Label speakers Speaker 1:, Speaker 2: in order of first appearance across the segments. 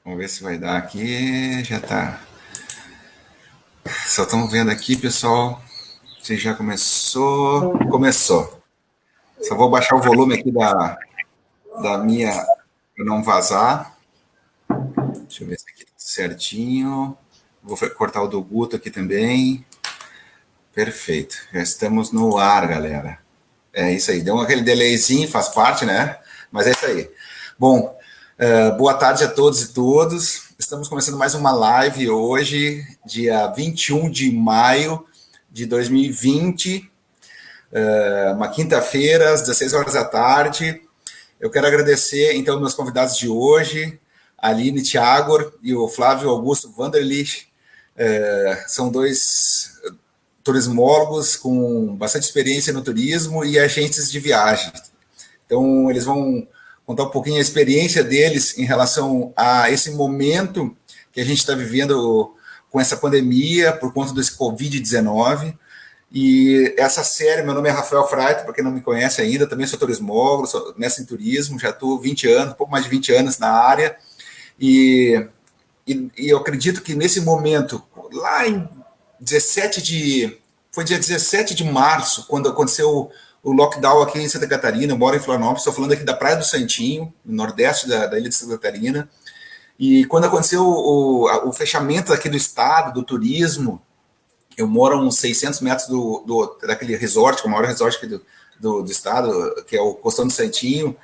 Speaker 1: Vamos ver se vai dar aqui. Já tá. Só estamos vendo aqui, pessoal. Se já começou. Começou. Só vou baixar o volume aqui da minha para não vazar. Deixa eu ver se aqui tá certinho. Vou cortar o do Guto aqui também. Perfeito. Já estamos no ar, galera. É isso aí. Deu aquele delayzinho, faz parte, né? Mas é isso aí. Bom, boa tarde a todos e todas. Estamos começando mais uma live hoje, dia 21 de maio de 2020, uma quinta-feira, às 16 horas da tarde. Eu quero agradecer, então, meus convidados de hoje, a Aline Thiagor e o Flávio Augusto Vanderlich. São dois turismólogos com bastante experiência no turismo e agentes de viagem. Então, eles vão contar um pouquinho a experiência deles em relação a esse momento que a gente está vivendo com essa pandemia por conta desse Covid-19. E essa série, meu nome é Rafael Freire, para quem não me conhece ainda, também sou turismólogo, sou mestre em turismo, já estou 20 anos, um pouco mais de 20 anos na área, e eu acredito que nesse momento, lá em 17 de... Foi dia 17 de março, quando aconteceu o lockdown aqui em Santa Catarina. Eu moro em Florianópolis, estou falando aqui da Praia do Santinho, no nordeste da ilha de Santa Catarina. E quando aconteceu o fechamento aqui do estado, do turismo, eu moro a uns 600 metros daquele resort, que é o maior resort aqui do estado, que é o Costão do Santinho,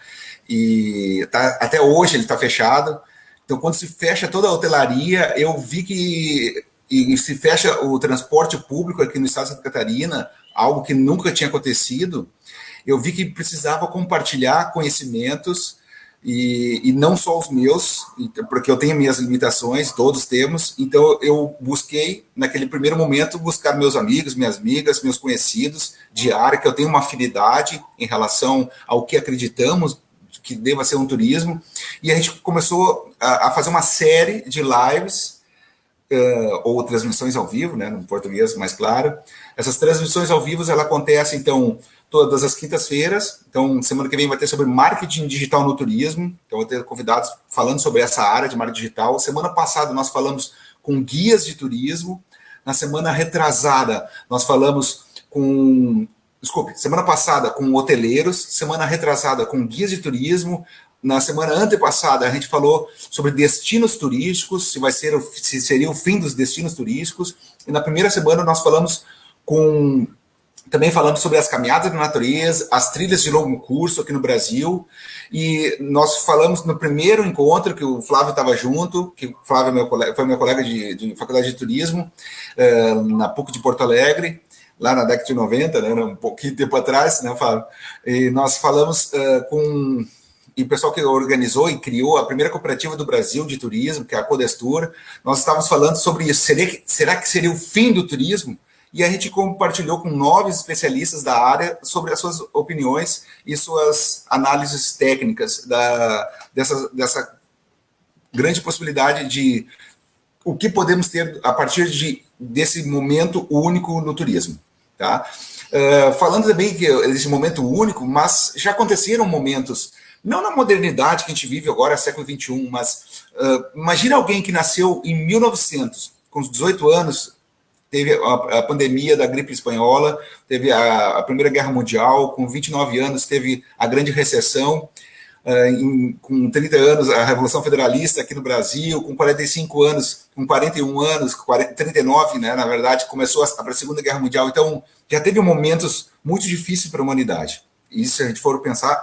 Speaker 1: e até hoje ele está fechado. Então, quando se fecha toda a hotelaria, eu vi que e se fecha o transporte público aqui no estado de Santa Catarina, algo que nunca tinha acontecido. Eu vi que precisava compartilhar conhecimentos e não só os meus, porque eu tenho minhas limitações, todos temos. Então eu busquei, naquele primeiro momento, buscar meus amigos, minhas amigas, meus conhecidos de área, que eu tenho uma afinidade em relação ao que acreditamos que deva ser um turismo, e a gente começou a fazer uma série de lives ou transmissões ao vivo, né, no português mais claro. Essas transmissões ao vivo, ela acontece, então, todas as quintas-feiras. Então, semana que vem vai ter sobre marketing digital no turismo. Então, vou ter convidados falando sobre essa área de marketing digital. Semana passada, nós falamos com guias de turismo. Na semana retrasada, nós falamos com... Desculpe, semana passada com hoteleiros. Semana retrasada com guias de turismo. Na semana antepassada, a gente falou sobre destinos turísticos, se seria o fim dos destinos turísticos. E na primeira semana, nós também falamos sobre as caminhadas na natureza, as trilhas de longo curso aqui no Brasil. E nós falamos no primeiro encontro, que o Flávio estava junto, que o Flávio foi meu colega de faculdade de turismo, na PUC de Porto Alegre, lá na década de 90, né, um pouquinho de tempo atrás, né, Flávio? E nós falamos com... E o pessoal que organizou e criou a primeira cooperativa do Brasil de turismo, que é a Codestur, nós estávamos falando sobre isso. Será que seria o fim do turismo? E a gente compartilhou com 9 especialistas da área sobre as suas opiniões e suas análises técnicas dessa grande possibilidade de o que podemos ter a partir desse momento único no turismo. Tá? Falando também desse momento único, mas já aconteceram momentos, não na modernidade que a gente vive agora, século XXI, mas imagina alguém que nasceu em 1900, com 18 anos, teve a pandemia da gripe espanhola, teve a Primeira Guerra Mundial, com 29 anos teve a Grande Recessão, com 30 anos a Revolução Federalista aqui no Brasil, com 45 anos, com 41 anos, 39, né, na verdade, começou a Segunda Guerra Mundial. Então, já teve momentos muito difíceis para a humanidade. E se a gente for pensar,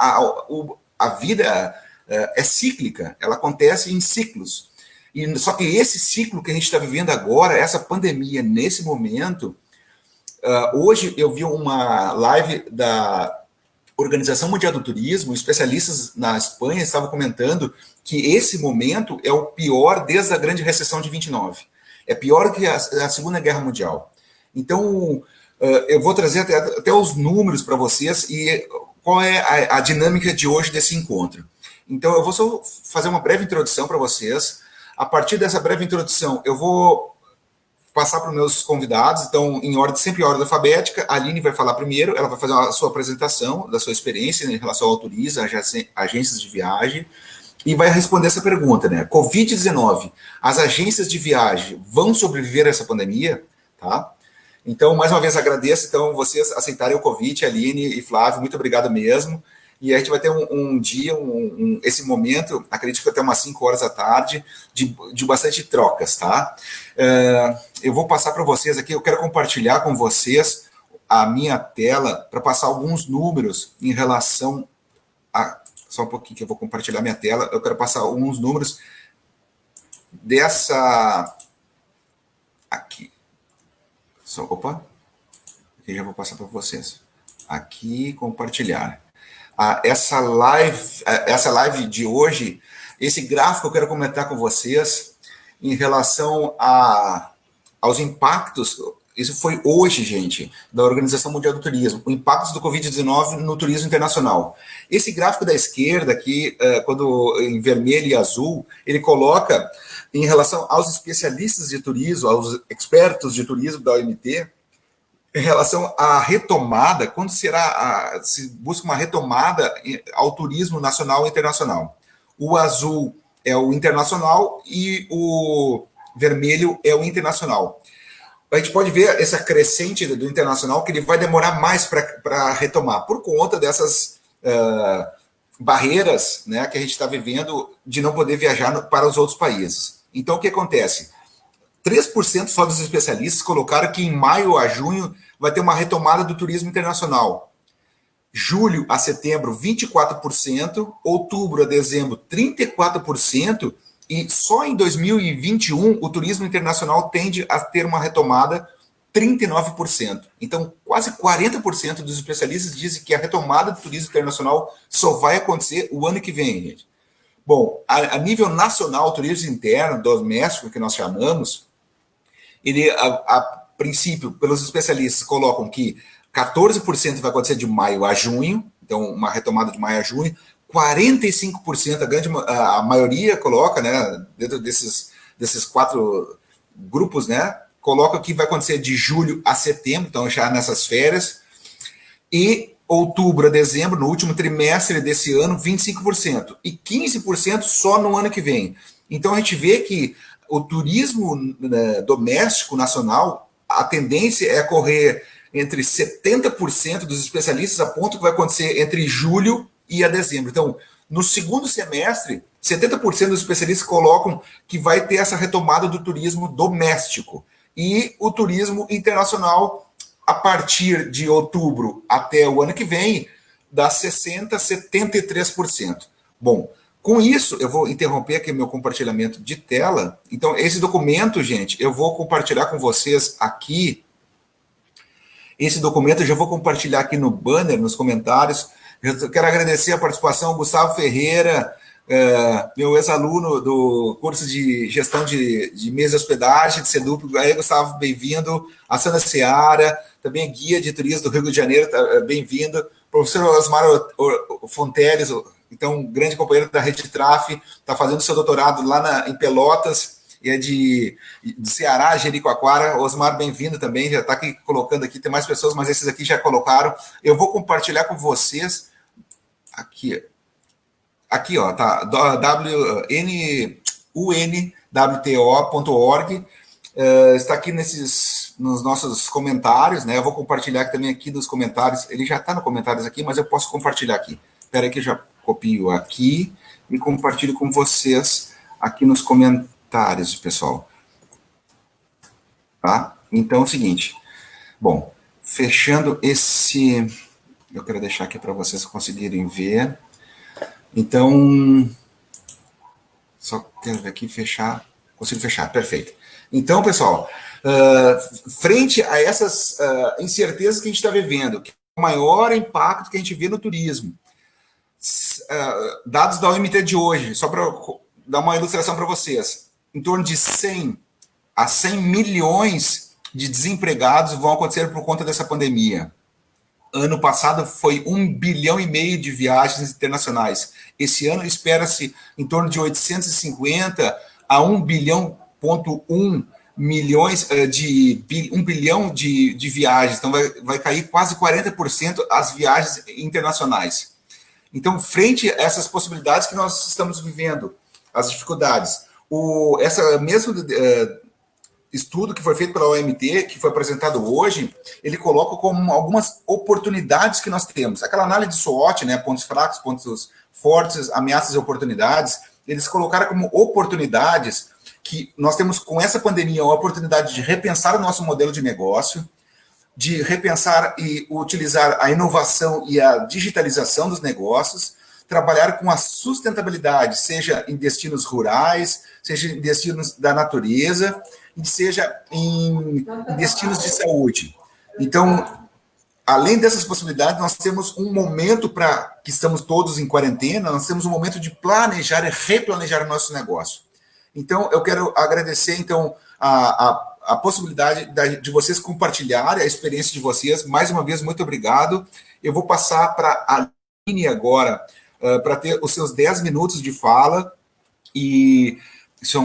Speaker 1: a vida é cíclica, ela acontece em ciclos. E só que esse ciclo que a gente está vivendo agora, essa pandemia, nesse momento, hoje eu vi uma live da Organização Mundial do Turismo, especialistas na Espanha estavam comentando que esse momento é o pior desde a Grande Recessão de 29. É pior que a Segunda Guerra Mundial. Então, eu vou trazer até os números para vocês e qual é a dinâmica de hoje desse encontro. Então, eu vou só fazer uma breve introdução para vocês. A partir dessa breve introdução, eu vou passar para os meus convidados, então, sempre em ordem alfabética. A Aline vai falar primeiro, ela vai fazer a sua apresentação da sua experiência em relação ao turismo, agências de viagem. e vai responder essa pergunta, né? Covid-19, as agências de viagem vão sobreviver a essa pandemia? Tá? Então, mais uma vez, agradeço então vocês aceitarem o convite, Aline e Flávio, muito obrigado mesmo. E a gente vai ter um dia, esse momento, acredito que até umas 5 horas da tarde, de bastante trocas, tá? Eu vou passar para vocês aqui, eu quero compartilhar com vocês a minha tela para passar alguns números em relação a... Só um pouquinho que eu vou compartilhar minha tela. Eu quero passar alguns números dessa... Aqui. Opa. Aqui já vou passar para vocês. Aqui, compartilhar. Essa live de hoje, esse gráfico eu quero comentar com vocês em relação aos impactos. Isso foi hoje, gente, da Organização Mundial do Turismo, o impacto do Covid-19 no turismo internacional. Esse gráfico da esquerda aqui, quando em vermelho e azul, ele coloca em relação aos especialistas de turismo, aos expertos de turismo da OMT, em relação à retomada, quando se busca uma retomada ao turismo nacional e internacional. O azul é o internacional e o vermelho é o internacional. A gente pode ver essa crescente do internacional, que ele vai demorar mais para retomar, por conta dessas barreiras, né, que a gente está vivendo de não poder viajar para os outros países. Então, o que acontece? 3% só dos especialistas colocaram que em maio a junho vai ter uma retomada do turismo internacional. Julho a setembro, 24%, outubro a dezembro, 34%, e só em 2021 o turismo internacional tende a ter uma retomada 39%. Então, quase 40% dos especialistas dizem que a retomada do turismo internacional só vai acontecer o ano que vem, gente. Bom, a nível nacional, o turismo interno, doméstico, que nós chamamos, ele, a princípio, pelos especialistas, colocam que 14% vai acontecer de maio a junho, então uma retomada de maio a junho, 45%, a maioria coloca, né, dentro desses 4 grupos, né, coloca que vai acontecer de julho a setembro, então já nessas férias, e outubro a dezembro, no último trimestre desse ano, 25%, e 15% só no ano que vem. Então a gente vê que o turismo, né, doméstico nacional, a tendência é correr entre 70% dos especialistas apontam que vai acontecer entre julho e a dezembro. Então, no segundo semestre, 70% dos especialistas colocam que vai ter essa retomada do turismo doméstico. E o turismo internacional, a partir de outubro até o ano que vem, dá 60%, 73%. Bom, com isso, eu vou interromper aqui meu compartilhamento de tela. Então, esse documento, gente, eu vou compartilhar com vocês aqui. Esse documento eu já vou compartilhar aqui no banner, nos comentários. Eu quero agradecer a participação do Gustavo Ferreira, meu ex-aluno do curso de gestão de mesa de hospedagem, de Sedup. Aí, Gustavo, bem-vindo. A Sandra Seara, também guia de turismo do Rio de Janeiro, bem-vindo. Professor Osmar Fonteles, então, grande companheiro da Rede Traf, está fazendo seu doutorado lá em Pelotas, e é de Ceará, Jericoacoara. Osmar, bem-vindo também, já está aqui colocando aqui, tem mais pessoas, mas esses aqui já colocaram. Eu vou compartilhar com vocês, aqui ó, tá, unwto.org, está aqui nos nossos comentários, né? Eu vou compartilhar também aqui nos comentários, ele já está nos comentários aqui, mas eu posso compartilhar aqui. Espera aí que eu já copio aqui e compartilho com vocês aqui nos comentários, pessoal. Tá? Então é o seguinte. Bom, fechando esse... Eu quero deixar aqui para vocês conseguirem ver. Então, só quero ver aqui fechar. Consigo fechar, perfeito. Então, pessoal, frente a essas incertezas que a gente está vivendo, que é o maior impacto que a gente vê no turismo, dados da OMT de hoje, só para dar uma ilustração para vocês, em torno de 100 a 100 milhões de desempregados vão acontecer por conta dessa pandemia. Ano passado foi 1,5 bilhão de viagens internacionais. Esse ano espera-se em torno de 850 a 1,1 bilhão de viagens. Então vai cair quase 40% as viagens internacionais. Então, frente a essas possibilidades que nós estamos vivendo, as dificuldades, essa mesmo estudo que foi feito pela OMT, que foi apresentado hoje, ele coloca como algumas oportunidades que nós temos. Aquela análise de SWOT, né, pontos fracos, pontos fortes, ameaças e oportunidades, eles colocaram como oportunidades que nós temos com essa pandemia a oportunidade de repensar o nosso modelo de negócio, de repensar e utilizar a inovação e a digitalização dos negócios, trabalhar com a sustentabilidade, seja em destinos rurais, seja em destinos da natureza, e seja em destinos de saúde. Então, além dessas possibilidades, nós temos um momento para que estamos todos em quarentena, nós temos um momento de planejar e replanejar o nosso negócio. Então, eu quero agradecer, então, a possibilidade de vocês compartilharem a experiência de vocês. Mais uma vez, muito obrigado. Eu vou passar para a Aline agora, para ter os seus 10 minutos de fala. E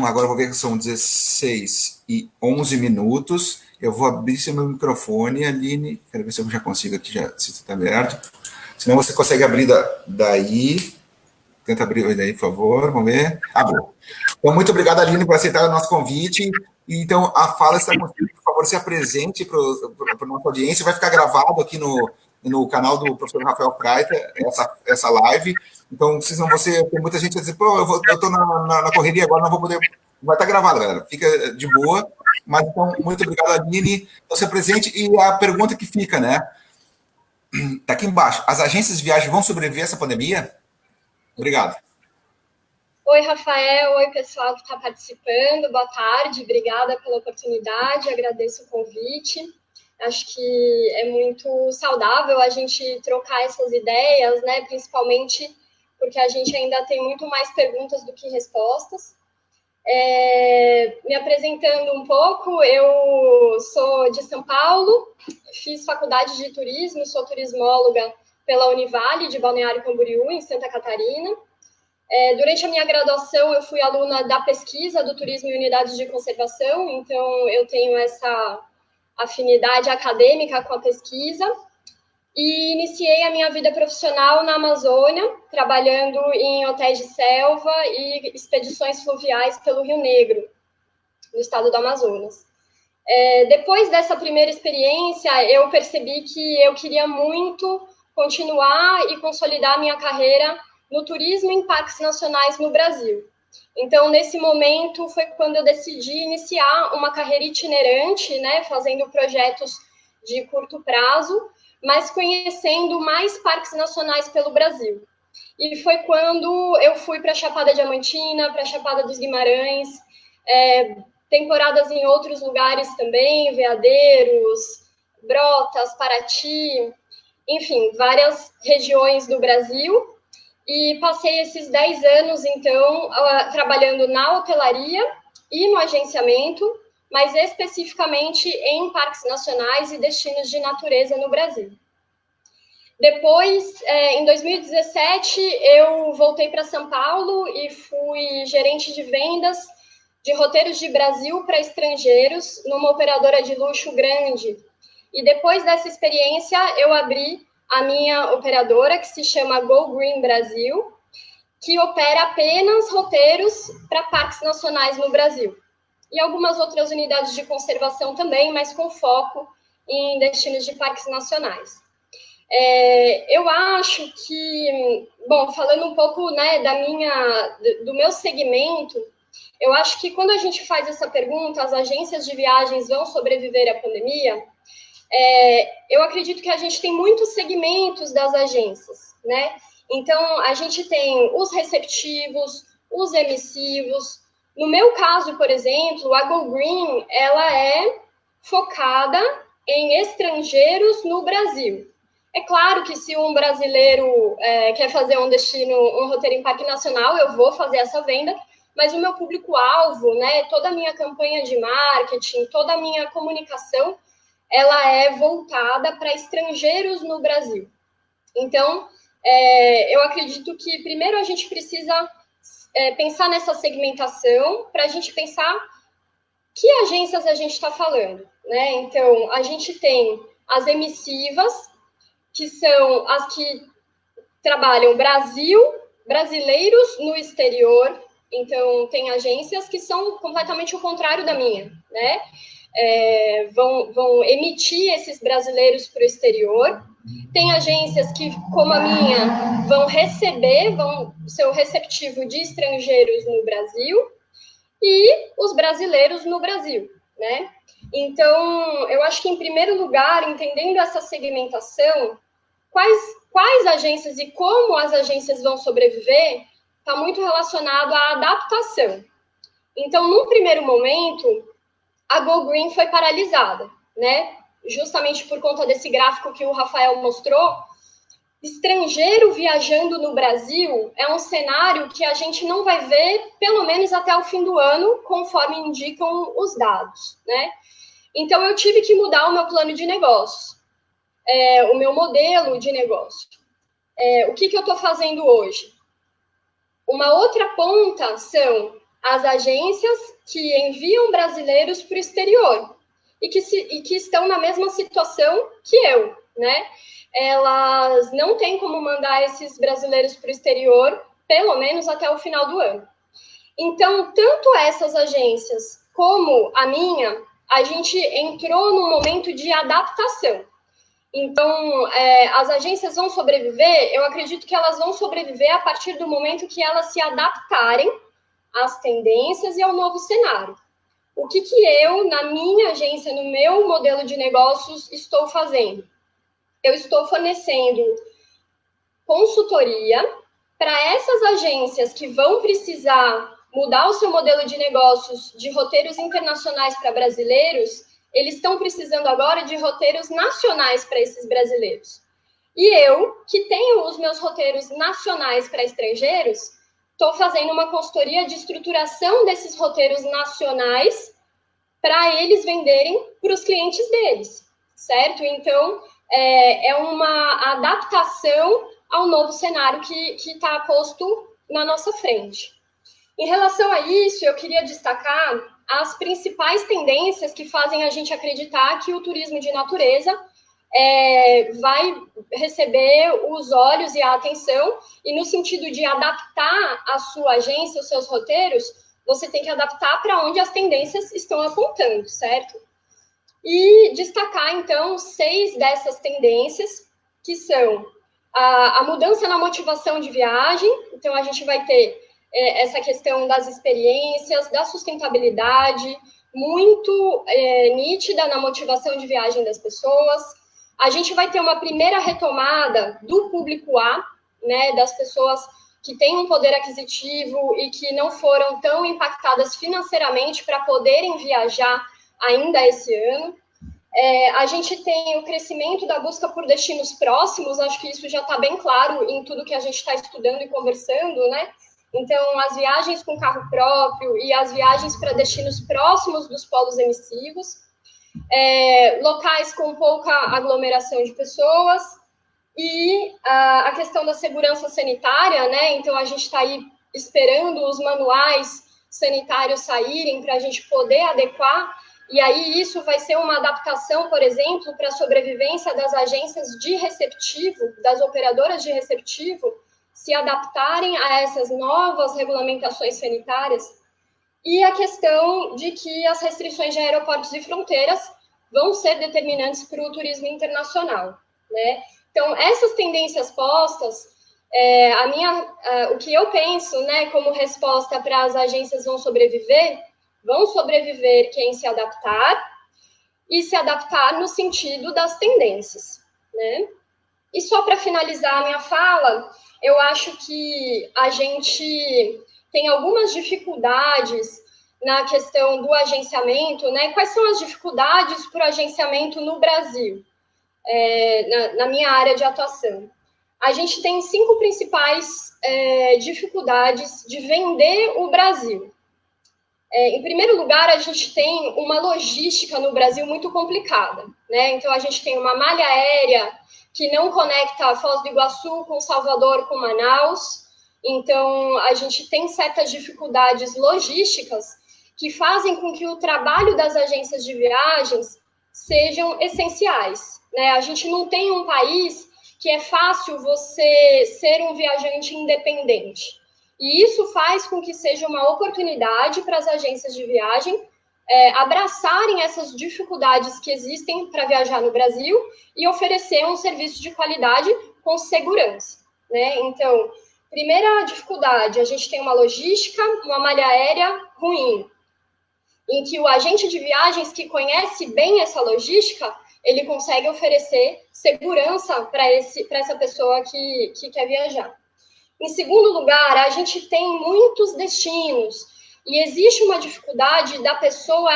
Speaker 1: agora eu vou ver que são 16 e 11 minutos. Eu vou abrir seu meu microfone, Aline. Quero ver se eu já consigo aqui, se está aberto. Senão você consegue abrir daí. Tenta abrir daí, por favor. Vamos ver. Abriu. Então, muito obrigado, Aline, por aceitar o nosso convite. E, então, a fala está contigo. Por favor, se apresente para a nossa audiência. Vai ficar gravado aqui no canal do professor Rafael Freiter, essa live. Então, senão tem muita gente que vai dizer, pô, eu estou na correria agora, não vou poder. Vai estar gravado, galera. Fica de boa. Mas, então, muito obrigado, Aline. Então, se apresente. E a pergunta que fica, né? Está aqui embaixo. As agências de viagem vão sobreviver a essa pandemia? Obrigado.
Speaker 2: Oi, Rafael. Oi, pessoal que está participando. Boa tarde. Obrigada pela oportunidade. Agradeço o convite. Acho que é muito saudável a gente trocar essas ideias, né? Principalmente porque a gente ainda tem muito mais perguntas do que respostas. Me apresentando um pouco, eu sou de São Paulo, fiz faculdade de turismo, sou turismóloga pela Univale de Balneário Camboriú, em Santa Catarina. Durante a minha graduação, eu fui aluna da pesquisa do turismo em unidades de conservação, então eu tenho essa afinidade acadêmica com a pesquisa. E iniciei a minha vida profissional na Amazônia, trabalhando em hotéis de selva e expedições fluviais pelo Rio Negro, no estado do Amazonas. Depois dessa primeira experiência, eu percebi que eu queria muito continuar e consolidar a minha carreira no turismo em parques nacionais no Brasil. Então, nesse momento, foi quando eu decidi iniciar uma carreira itinerante, né, fazendo projetos de curto prazo, mas conhecendo mais parques nacionais pelo Brasil. E foi quando eu fui para a Chapada Diamantina, para a Chapada dos Guimarães, temporadas em outros lugares também, Veadeiros, Brotas, Paraty, enfim, várias regiões do Brasil. E passei esses 10 anos, então, trabalhando na hotelaria e no agenciamento, mas especificamente em parques nacionais e destinos de natureza no Brasil. Depois, em 2017, eu voltei para São Paulo e fui gerente de vendas de roteiros de Brasil para estrangeiros numa operadora de luxo grande. E depois dessa experiência, eu abri a minha operadora, que se chama Go Green Brasil, que opera apenas roteiros para parques nacionais no Brasil. E algumas outras unidades de conservação também, mas com foco em destinos de parques nacionais. Eu acho que, bom, falando um pouco, né, do meu segmento, eu acho que quando a gente faz essa pergunta, as agências de viagens vão sobreviver à pandemia, eu acredito que a gente tem muitos segmentos das agências, né? Então, a gente tem os receptivos, os emissivos. No meu caso, por exemplo, a Go Green, ela é focada em estrangeiros no Brasil. É claro que se um brasileiro quer fazer um roteiro em parque nacional, eu vou fazer essa venda, mas o meu público-alvo, né, toda a minha campanha de marketing, toda a minha comunicação, ela é voltada para estrangeiros no Brasil. Então, eu acredito que primeiro a gente precisa pensar nessa segmentação para a gente pensar que agências a gente está falando, né? Então, a gente tem as emissivas, que são as que trabalham brasileiros no exterior, então tem agências que são completamente o contrário da minha, né? Vão emitir esses brasileiros para o exterior. Tem agências que, como a minha, vão ser o receptivo de estrangeiros no Brasil e os brasileiros no Brasil, né? Então, eu acho que, em primeiro lugar, entendendo essa segmentação, quais agências e como as agências vão sobreviver, está muito relacionado à adaptação. Então, num primeiro momento, a Go Green foi paralisada, né? Justamente por conta desse gráfico que o Rafael mostrou. Estrangeiro viajando no Brasil é um cenário que a gente não vai ver, pelo menos até o fim do ano, conforme indicam os dados, né? Então, eu tive que mudar o meu plano de negócios, o meu modelo de negócio. O que eu estou fazendo hoje? Uma outra ponta são as agências que enviam brasileiros para o exterior e que estão na mesma situação que eu, né? Elas não têm como mandar esses brasileiros para o exterior, pelo menos até o final do ano. Então, tanto essas agências como a minha, a gente entrou num momento de adaptação. Então, as agências vão sobreviver, eu acredito que elas vão sobreviver a partir do momento que elas se adaptarem às tendências e ao novo cenário. O que eu, na minha agência, no meu modelo de negócios, estou fazendo? Eu estou fornecendo consultoria para essas agências que vão precisar mudar o seu modelo de negócios de roteiros internacionais para brasileiros. Eles estão precisando agora de roteiros nacionais para esses brasileiros. E eu, que tenho os meus roteiros nacionais para estrangeiros, estou fazendo uma consultoria de estruturação desses roteiros nacionais para eles venderem para os clientes deles, certo? Então, é uma adaptação ao novo cenário que está posto na nossa frente. Em relação a isso, eu queria destacar as principais tendências que fazem a gente acreditar que o turismo de natureza vai receber os olhos e a atenção, e no sentido de adaptar a sua agência, os seus roteiros, você tem que adaptar para onde as tendências estão apontando, certo? E destacar, então, 6 dessas tendências, que são a mudança na motivação de viagem. Então, a gente vai ter essa questão das experiências, da sustentabilidade, muito nítida na motivação de viagem das pessoas. A gente vai ter uma primeira retomada do público A, né, das pessoas que têm um poder aquisitivo e que não foram tão impactadas financeiramente para poderem viajar ainda esse ano. A gente tem o crescimento da busca por destinos próximos, acho que isso já está bem claro em tudo que a gente está estudando e conversando, né? Então, as viagens com carro próprio e as viagens para destinos próximos dos polos emissivos, locais com pouca aglomeração de pessoas, e a questão da segurança sanitária, né? Então, a gente está aí esperando os manuais sanitários saírem para a gente poder adequar, e aí isso vai ser uma adaptação, por exemplo, para a sobrevivência das agências de receptivo, das operadoras de receptivo, se adaptarem a essas novas regulamentações sanitárias, e a questão de que as restrições de aeroportos e fronteiras vão ser determinantes para o turismo internacional, né? Então, essas tendências postas, o que eu penso, né, como resposta para as agências vão sobreviver quem se adaptar, e se adaptar no sentido das tendências, né? E só para finalizar a minha fala, eu acho que a gente tem algumas dificuldades na questão do agenciamento, né? Quais são as dificuldades para o agenciamento no Brasil, na minha área de atuação? A gente tem 5 principais dificuldades de vender o Brasil. Em primeiro lugar, a gente tem uma logística no Brasil muito complicada, né? Então, a gente tem uma malha aérea que não conecta Foz do Iguaçu com Salvador, com Manaus. Então, a gente tem certas dificuldades logísticas que fazem com que o trabalho das agências de viagens sejam essenciais, né? A gente não tem um país que é fácil você ser um viajante independente. E isso faz com que seja uma oportunidade para as agências de viagem abraçarem essas dificuldades que existem para viajar no Brasil e oferecer um serviço de qualidade com segurança, né? Então, primeira dificuldade, a gente tem uma logística, uma malha aérea ruim, em que o agente de viagens que conhece bem essa logística, ele consegue oferecer segurança para essa pessoa que quer viajar. Em segundo lugar, a gente tem muitos destinos e existe uma dificuldade da pessoa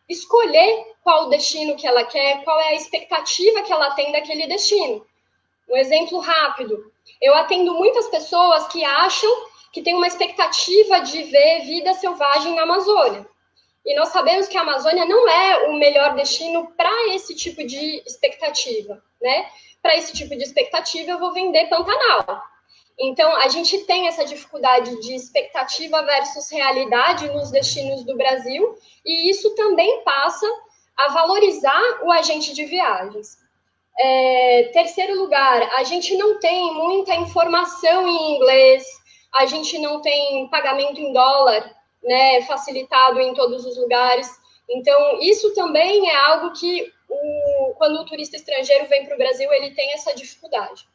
Speaker 2: escolher qual destino que ela quer, qual é a expectativa que ela tem daquele destino. Um exemplo rápido, eu atendo muitas pessoas que acham que tem uma expectativa de ver vida selvagem na Amazônia. E nós sabemos que a Amazônia não é o melhor destino para esse tipo de expectativa, né? Para esse tipo de expectativa, eu vou vender Pantanal. Então, a gente tem essa dificuldade de expectativa versus realidade nos destinos do Brasil, e isso também passa a valorizar o agente de viagens. Terceiro lugar, a gente não tem muita informação em inglês, a gente não tem pagamento em dólar, né, facilitado em todos os lugares. Então, isso também é algo que, quando o turista estrangeiro vem para o Brasil, ele tem essa dificuldade.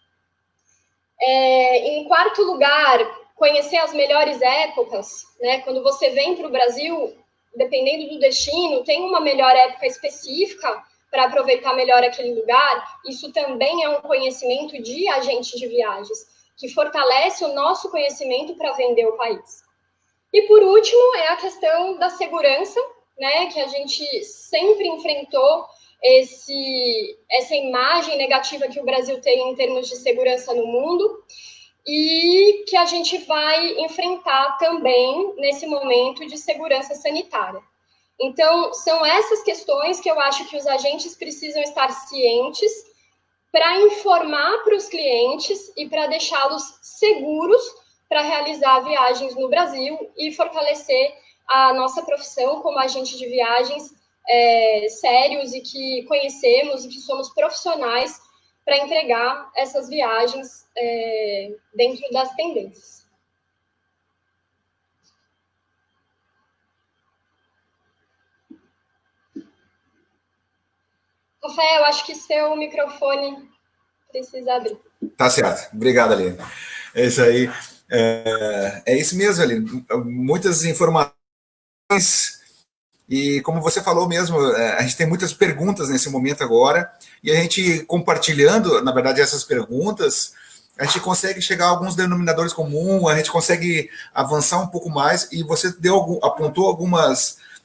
Speaker 2: Em quarto lugar, conhecer as melhores épocas, né? Quando você vem para o Brasil, dependendo do destino, tem uma melhor época específica para aproveitar melhor aquele lugar. Isso também é um conhecimento de agente de viagens, que fortalece o nosso conhecimento para vender o país. E por último, é a questão da segurança, né? Que a gente sempre enfrentou essa imagem negativa que o Brasil tem em termos de segurança no mundo e que a gente vai enfrentar também nesse momento de segurança sanitária. Então, são essas questões que eu acho que os agentes precisam estar cientes para informar para os clientes e para deixá-los seguros para realizar viagens no Brasil e fortalecer a nossa profissão como agente de viagens sérios e que conhecemos e que somos profissionais para entregar essas viagens dentro das tendências. Rafael, acho que seu microfone precisa abrir.
Speaker 1: Tá certo. Obrigado, Aline. É isso aí. É isso mesmo, Aline. Muitas informações. E como você falou mesmo, a gente tem muitas perguntas nesse momento agora, e a gente compartilhando, na verdade, essas perguntas, a gente consegue chegar a alguns denominadores comuns, a gente consegue avançar um pouco mais, e você apontou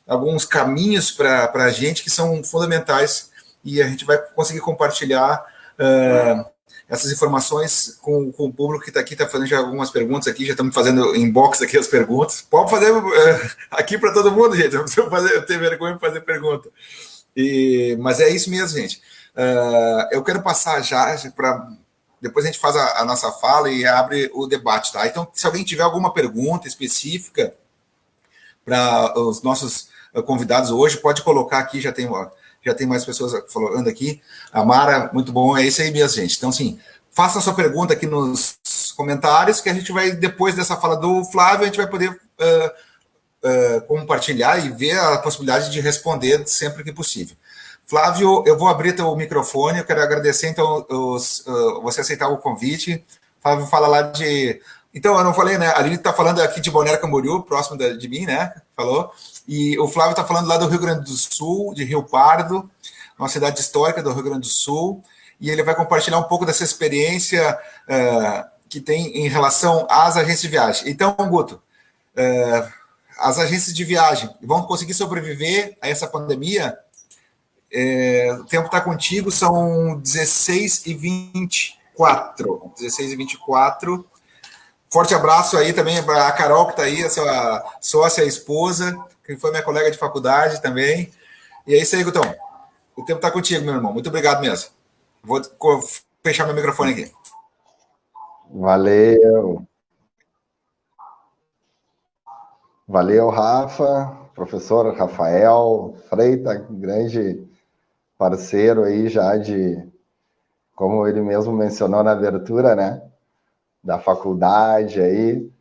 Speaker 1: alguns caminhos para a gente que são fundamentais, e a gente vai conseguir compartilhar essas informações com o público que está aqui, está fazendo já algumas perguntas aqui, já estamos fazendo inbox aqui as perguntas. Pode fazer aqui para todo mundo, gente, não precisa ter vergonha de fazer pergunta. Mas é isso mesmo, gente. Eu quero passar já para... Depois a gente faz a nossa fala e abre o debate, tá? Então, se alguém tiver alguma pergunta específica para os nossos convidados hoje, pode colocar aqui, já tem mais pessoas falando aqui. A Mara, muito bom, é isso aí mesmo, gente. Então, assim, faça a sua pergunta aqui nos comentários, que a gente vai, depois dessa fala do Flávio, a gente vai poder compartilhar e ver a possibilidade de responder sempre que possível. Flávio, eu vou abrir teu microfone, eu quero agradecer, então, você aceitar o convite. Flávio fala lá de... Então, eu não falei, né? A Aline está falando aqui de Balneário Camboriú, próximo de mim, né? Falou. E o Flávio está falando lá do Rio Grande do Sul, de Rio Pardo, uma cidade histórica do Rio Grande do Sul, e ele vai compartilhar um pouco dessa experiência que tem em relação às agências de viagem. Então, Guto, as agências de viagem vão conseguir sobreviver a essa pandemia? O tempo está contigo, são 16h24. 16h24. Forte abraço aí também para a Carol, que está aí, a sua sócia, a esposa, que foi minha colega de faculdade também. E é isso aí, Gutão. O tempo está contigo, meu irmão. Muito obrigado mesmo. Vou fechar meu microfone aqui.
Speaker 3: Valeu. Valeu, Rafa. Professor Rafael Freita, grande parceiro aí já de como ele mesmo mencionou na abertura, né, da faculdade aí,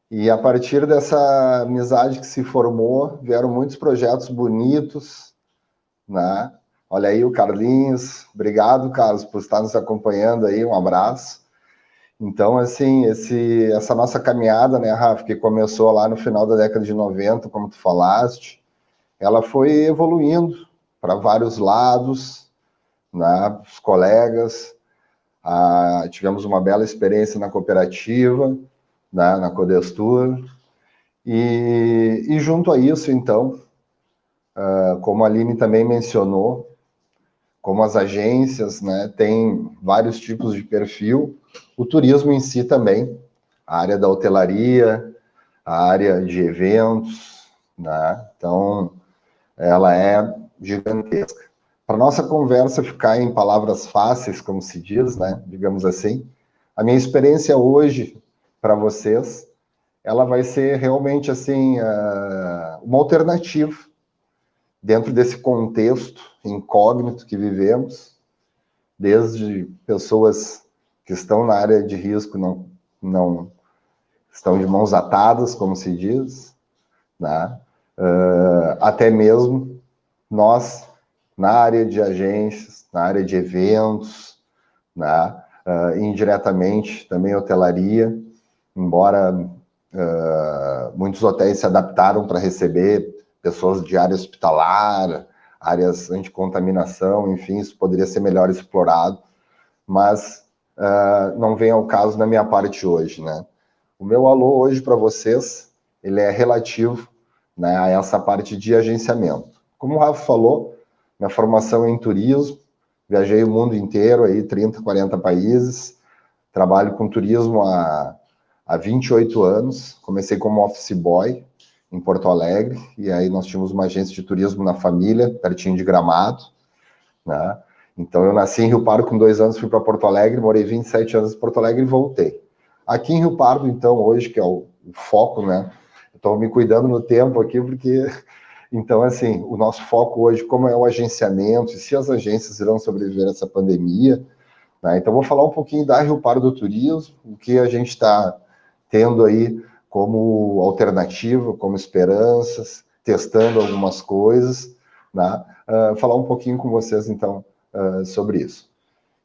Speaker 3: e a partir dessa amizade que se formou, vieram muitos projetos bonitos, né? Olha aí o Carlinhos, obrigado, Carlos, por estar nos acompanhando aí, um abraço. Então, assim, essa nossa caminhada, né, Rafa, que começou lá no final da década de 90, como tu falaste, ela foi evoluindo para vários lados, né, os colegas, tivemos uma bela experiência na cooperativa, né, na Codestur, e junto a isso, então, como a Aline também mencionou, como as agências, né, têm vários tipos de perfil, o turismo em si também, a área da hotelaria, a área de eventos, né, então ela é gigantesca. Para nossa conversa ficar em palavras fáceis, como se diz, né, digamos assim, a minha experiência hoje para vocês, ela vai ser realmente assim uma alternativa dentro desse contexto incógnito que vivemos, desde pessoas que estão na área de risco, não estão de mãos atadas, como se diz, né? Até mesmo nós, na área de agências, na área de eventos, né? Indiretamente também hotelaria, embora muitos hotéis se adaptaram para receber pessoas de área hospitalar, áreas anticontaminação, enfim, isso poderia ser melhor explorado, mas não vem ao caso na minha parte hoje, né? O meu alô hoje para vocês, ele é relativo, né, a essa parte de agenciamento. Como o Rafa falou, minha formação é em turismo, viajei o mundo inteiro, aí 30, 40 países, trabalho com turismo há 28 anos, comecei como office boy em Porto Alegre, e aí nós tínhamos uma agência de turismo na família, pertinho de Gramado, né? Então eu nasci em Rio Pardo com 2 anos, fui para Porto Alegre, morei 27 anos em Porto Alegre e voltei. Aqui em Rio Pardo, então, hoje, que é o foco, né? Estou me cuidando no tempo aqui, porque... Então, assim, o nosso foco hoje, como é o agenciamento, e se as agências irão sobreviver a essa pandemia, né? Então, vou falar um pouquinho da Rio Pardo do Turismo, o que a gente está tendo aí como alternativa, como esperanças, testando algumas coisas, né? Falar um pouquinho com vocês, então, sobre isso.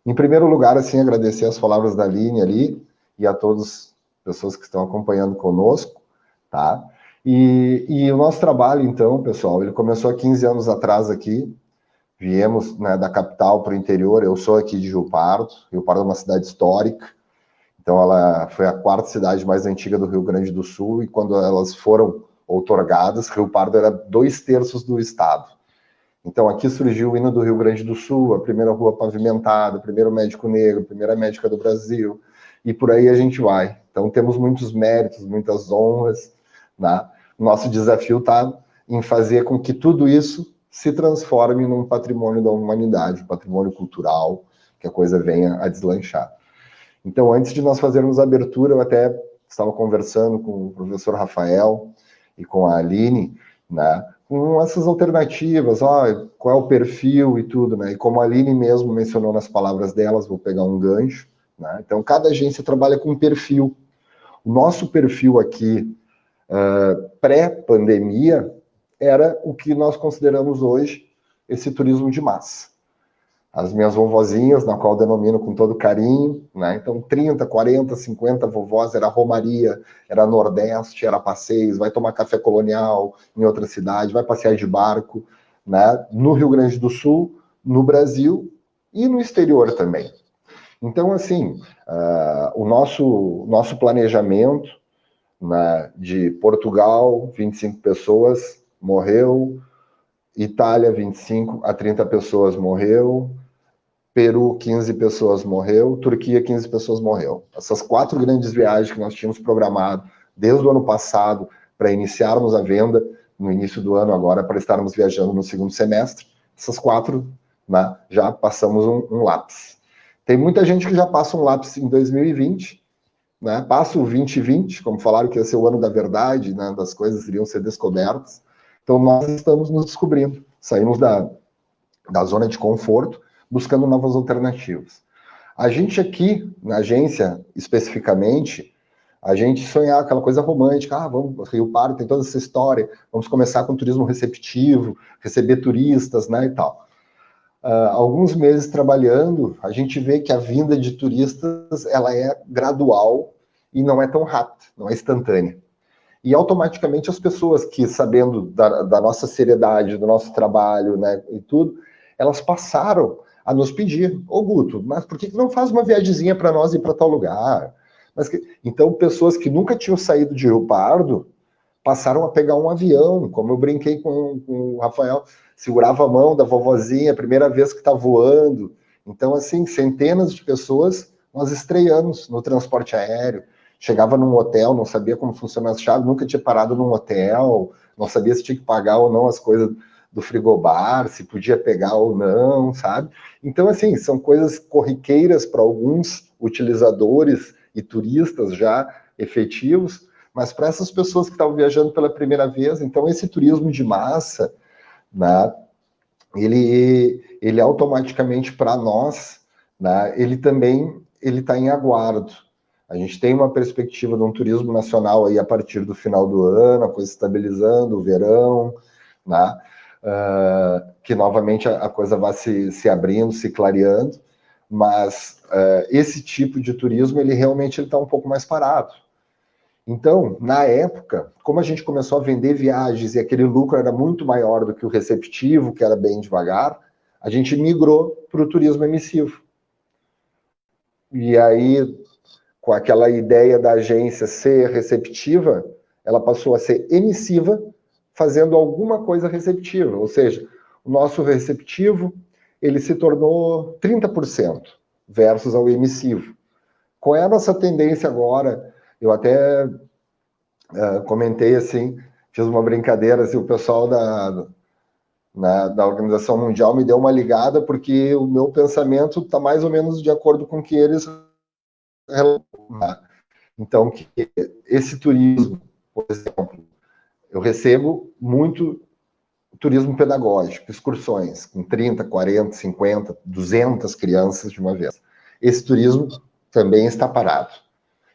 Speaker 3: Em primeiro lugar, assim, agradecer as palavras da Aline ali e a todas as pessoas que estão acompanhando conosco, tá? E o nosso trabalho, então, pessoal, ele começou há 15 anos atrás aqui, viemos, né, da capital para o interior, eu sou aqui de Rio Pardo é uma cidade histórica, então ela foi a 4ª cidade mais antiga do Rio Grande do Sul, e quando elas foram outorgadas, Rio Pardo era 2/3 do estado. Então aqui surgiu o hino do Rio Grande do Sul, a primeira rua pavimentada, o primeiro médico negro, a primeira médica do Brasil, e por aí a gente vai. Então temos muitos méritos, muitas honras, né? Nosso desafio está em fazer com que tudo isso se transforme num patrimônio da humanidade, um patrimônio cultural, que a coisa venha a deslanchar. Então, antes de nós fazermos a abertura, eu até estava conversando com o professor Rafael e com a Aline, né, com essas alternativas, qual é o perfil e tudo, né? E como a Aline mesmo mencionou nas palavras delas, vou pegar um gancho, né? Então, cada agência trabalha com um perfil. O nosso perfil aqui, pré-pandemia, era o que nós consideramos hoje esse turismo de massa. As minhas vovozinhas, na qual eu denomino com todo carinho, né? Então 30, 40, 50 vovós, era romaria, era Nordeste, era passeios, vai tomar café colonial em outra cidade, vai passear de barco, né? No Rio Grande do Sul, no Brasil e no exterior também. Então, assim, o nosso planejamento, né, de Portugal, 25 pessoas, morreu. Itália, 25 a 30 pessoas morreu. Peru, 15 pessoas morreu. Turquia, 15 pessoas morreu. Essas 4 grandes viagens que nós tínhamos programado desde o ano passado para iniciarmos a venda no início do ano agora, para estarmos viajando no segundo semestre, essas 4, né, já passamos um lápis. Tem muita gente que já passa um lápis em 2020, né, passa o 2020, como falaram que ia ser o ano da verdade, né, das coisas iriam ser descobertas. Então, nós estamos nos descobrindo, saímos da zona de conforto, buscando novas alternativas. A gente aqui, na agência, especificamente, a gente sonhar aquela coisa romântica, vamos, Rio Pardo tem toda essa história, vamos começar com turismo receptivo, receber turistas, né, e tal. Alguns meses trabalhando, a gente vê que a vinda de turistas, ela é gradual e não é tão rápida, não é instantânea. E automaticamente as pessoas que, sabendo da nossa seriedade, do nosso trabalho, né, e tudo, elas passaram a nos pedir, Guto, mas por que não faz uma viagemzinha para nós ir para tal lugar? Então, pessoas que nunca tinham saído de Rio Pardo passaram a pegar um avião, como eu brinquei com o Rafael, segurava a mão da vovozinha, a primeira vez que está voando. Então, assim, centenas de pessoas nós estreamos no transporte aéreo. Chegava num hotel, não sabia como funcionava as chaves, nunca tinha parado num hotel, não sabia se tinha que pagar ou não as coisas do frigobar, se podia pegar ou não, sabe? Então, assim, são coisas corriqueiras para alguns utilizadores e turistas já efetivos, mas para essas pessoas que estavam viajando pela primeira vez, então esse turismo de massa, né, ele automaticamente para nós, né, ele também está em aguardo. A gente tem uma perspectiva de um turismo nacional aí a partir do final do ano, a coisa estabilizando, o verão, né, que novamente a coisa vai se abrindo, se clareando, mas esse tipo de turismo, ele realmente está um pouco mais parado. Então, na época, como a gente começou a vender viagens e aquele lucro era muito maior do que o receptivo, que era bem devagar, a gente migrou para o turismo emissivo. E aí, com aquela ideia da agência ser receptiva, ela passou a ser emissiva, fazendo alguma coisa receptiva. Ou seja, o nosso receptivo, ele se tornou 30% versus ao emissivo. Qual é a nossa tendência agora? Eu até comentei assim, fiz uma brincadeira, assim, o pessoal da Organização Mundial me deu uma ligada porque o meu pensamento está mais ou menos de acordo com o que eles relatam. Então, que esse turismo, por exemplo, eu recebo muito turismo pedagógico, excursões, com 30, 40, 50, 200 crianças de uma vez. Esse turismo também está parado.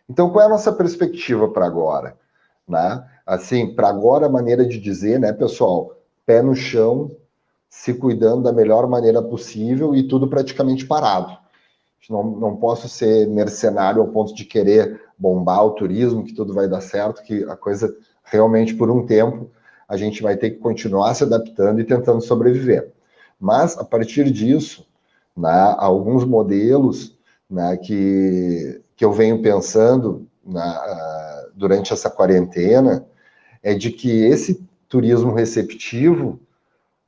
Speaker 3: Então, qual é a nossa perspectiva para agora? Né? Assim, para agora, a maneira de dizer, né, pessoal, pé no chão, se cuidando da melhor maneira possível e tudo praticamente parado. Não posso ser mercenário ao ponto de querer bombar o turismo, que tudo vai dar certo, que a coisa realmente, por um tempo, a gente vai ter que continuar se adaptando e tentando sobreviver. Mas, a partir disso, né, alguns modelos, né, que eu venho pensando durante essa quarentena é de que esse turismo receptivo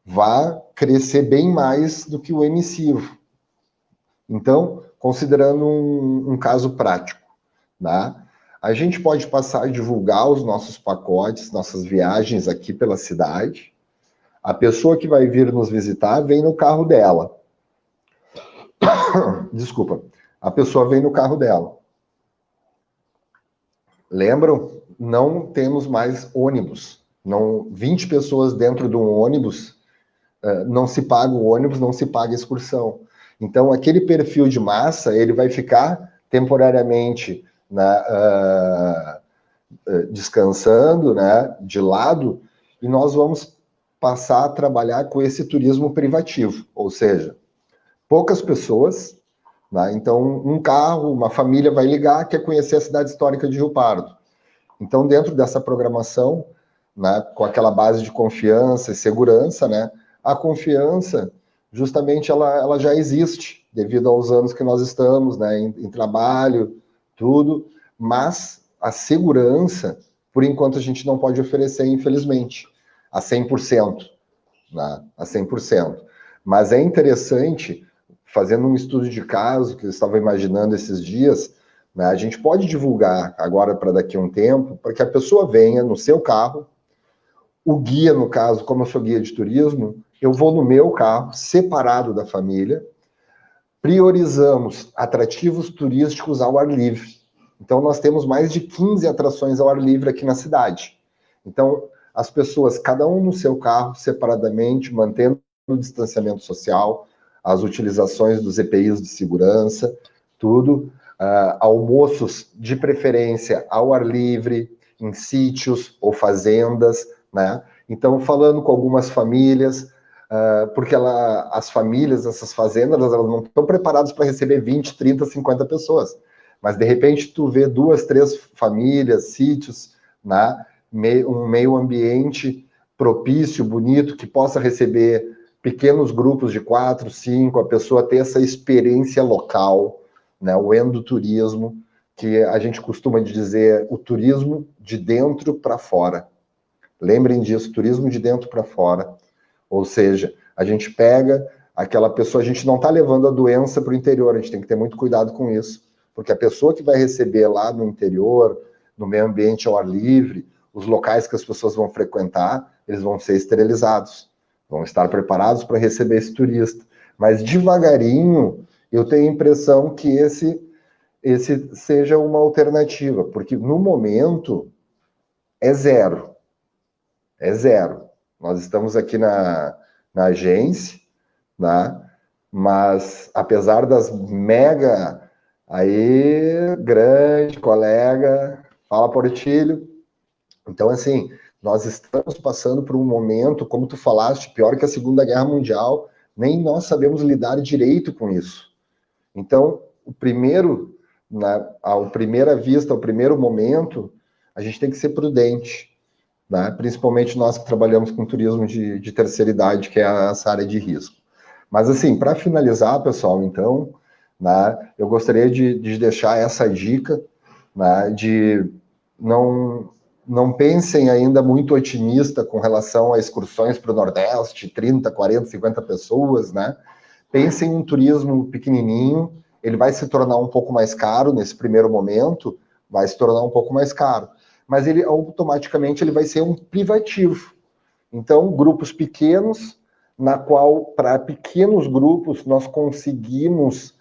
Speaker 3: vai crescer bem mais do que o emissivo. Então, considerando um caso prático, né, a gente pode passar a divulgar os nossos pacotes, nossas viagens aqui pela cidade. A pessoa que vai vir nos visitar vem no carro dela. Desculpa. A pessoa vem no carro dela. Lembram? Não temos mais ônibus. 20 pessoas dentro de um ônibus, não se paga o ônibus, não se paga a excursão. Então, aquele perfil de massa, ele vai ficar temporariamente descansando, né, de lado, e nós vamos passar a trabalhar com esse turismo privativo, ou seja, poucas pessoas, né, então um carro, uma família vai ligar, quer conhecer a cidade histórica de Rio Pardo. Então, dentro dessa programação, né, com aquela base de confiança e segurança, né, a confiança, justamente, ela já existe, devido aos anos que nós estamos, né, em trabalho, tudo, mas a segurança, por enquanto, a gente não pode oferecer, infelizmente, a 100%, né, a 100%. Mas é interessante, fazendo um estudo de caso, que eu estava imaginando esses dias, né, a gente pode divulgar agora para daqui a um tempo, para que a pessoa venha no seu carro, o guia, no caso, como eu sou guia de turismo, eu vou no meu carro, separado da família, priorizamos atrativos turísticos ao ar livre. Então, nós temos mais de 15 atrações ao ar livre aqui na cidade. Então, as pessoas, cada um no seu carro, separadamente, mantendo o distanciamento social, as utilizações dos EPIs de segurança, tudo. Almoços, de preferência, ao ar livre, em sítios ou fazendas, né? Então, falando com algumas famílias, porque as famílias, essas fazendas, elas não estão preparadas para receber 20, 30, 50 pessoas. Mas, de repente, tu vê 2, 3 famílias, sítios, né? Um meio ambiente propício, bonito, que possa receber pequenos grupos de 4, 5, a pessoa ter essa experiência local, né? O endoturismo, que a gente costuma dizer o turismo de dentro para fora. Lembrem disso, turismo de dentro para fora. Ou seja, a gente pega aquela pessoa, a gente não está levando a doença para o interior, a gente tem que ter muito cuidado com isso, porque a pessoa que vai receber lá no interior, no meio ambiente ao ar livre, os locais que as pessoas vão frequentar, eles vão ser esterilizados, vão estar preparados para receber esse turista. Mas devagarinho, eu tenho a impressão que esse seja uma alternativa, porque no momento é zero. É zero. Nós estamos aqui na agência, né? Mas apesar das mega, aí, grande colega, fala Portilho. Então, assim, nós estamos passando por um momento, como tu falaste, pior que a Segunda Guerra Mundial, nem nós sabemos lidar direito com isso. Então, à primeira vista, ao primeiro momento, a gente tem que ser prudente, né? Principalmente nós que trabalhamos com turismo de terceira idade, que é essa área de risco. Mas, assim, para finalizar, pessoal, então, né, eu gostaria de deixar essa dica, né, de não pensem ainda muito otimista com relação a excursões para o Nordeste, 30, 40, 50 pessoas, né? Pensem em um turismo pequenininho, ele vai se tornar um pouco mais caro nesse primeiro momento, vai se tornar um pouco mais caro, mas ele automaticamente ele vai ser um privativo. Então, grupos pequenos, na qual, para pequenos grupos, nós conseguimos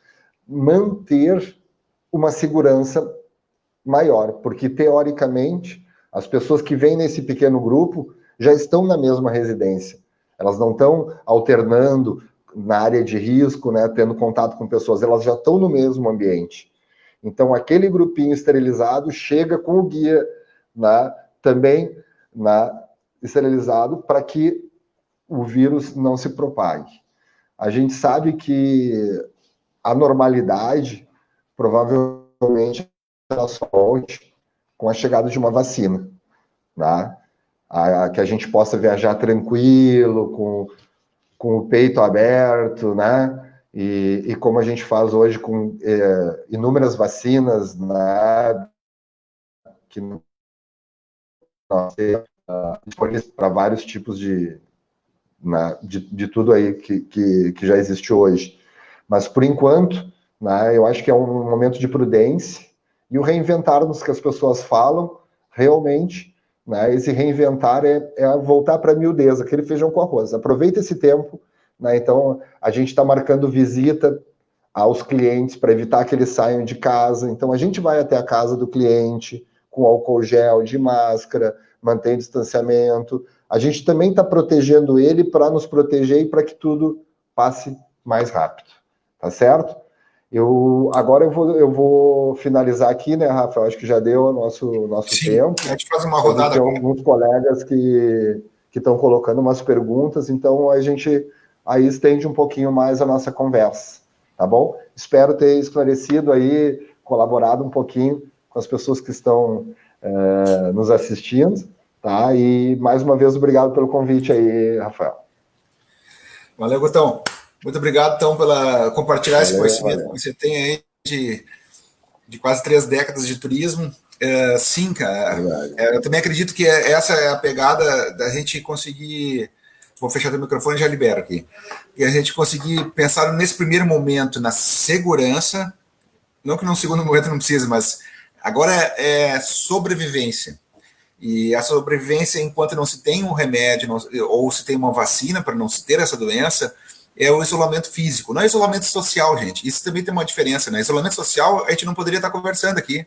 Speaker 3: manter uma segurança maior, porque, teoricamente, as pessoas que vêm nesse pequeno grupo já estão na mesma residência. Elas não estão alternando na área de risco, né, tendo contato com pessoas, elas já estão no mesmo ambiente. Então, aquele grupinho esterilizado chega com o guia, né, também, né, esterilizado, para que o vírus não se propague. A gente sabe que a normalidade provavelmente ela só volte com a chegada de uma vacina, né? Que a gente possa viajar tranquilo, com o peito aberto, né? E como a gente faz hoje com inúmeras vacinas, né? Que nós temos disponíveis para vários tipos de tudo aí que já existe hoje. Mas, por enquanto, né, eu acho que é um momento de prudência e o reinventar-nos que as pessoas falam, realmente, né, esse reinventar é voltar para a miudeza, aquele feijão com arroz. Aproveita esse tempo, né, então a gente está marcando visita aos clientes para evitar que eles saiam de casa. Então a gente vai até a casa do cliente com álcool gel, de máscara, mantém distanciamento. A gente também está protegendo ele para nos proteger e para que tudo passe mais rápido. Tá certo? Agora eu vou finalizar aqui, né, Rafa? Eu acho que já deu o nosso tempo.
Speaker 1: A gente faz uma rodada.
Speaker 3: Tem alguns colegas que estão colocando umas perguntas, então a gente aí estende um pouquinho mais a nossa conversa, tá bom? Espero ter esclarecido aí, colaborado um pouquinho com as pessoas que estão nos assistindo, tá? E mais uma vez, obrigado pelo convite aí, Rafael.
Speaker 1: Valeu, Gutão. Muito obrigado, então, pela compartilhar esse conhecimento que você tem aí de quase 3 décadas de turismo. Sim, cara, eu também acredito que essa é a pegada da gente conseguir... Vou fechar o microfone e já libero aqui. E a gente conseguir pensar nesse primeiro momento na segurança, não que no segundo momento não precise, mas agora é sobrevivência. E a sobrevivência, enquanto não se tem um remédio ou se tem uma vacina para não se ter essa doença, é o isolamento físico, não é isolamento social, gente. Isso também tem uma diferença, né? Isolamento social, a gente não poderia estar conversando aqui.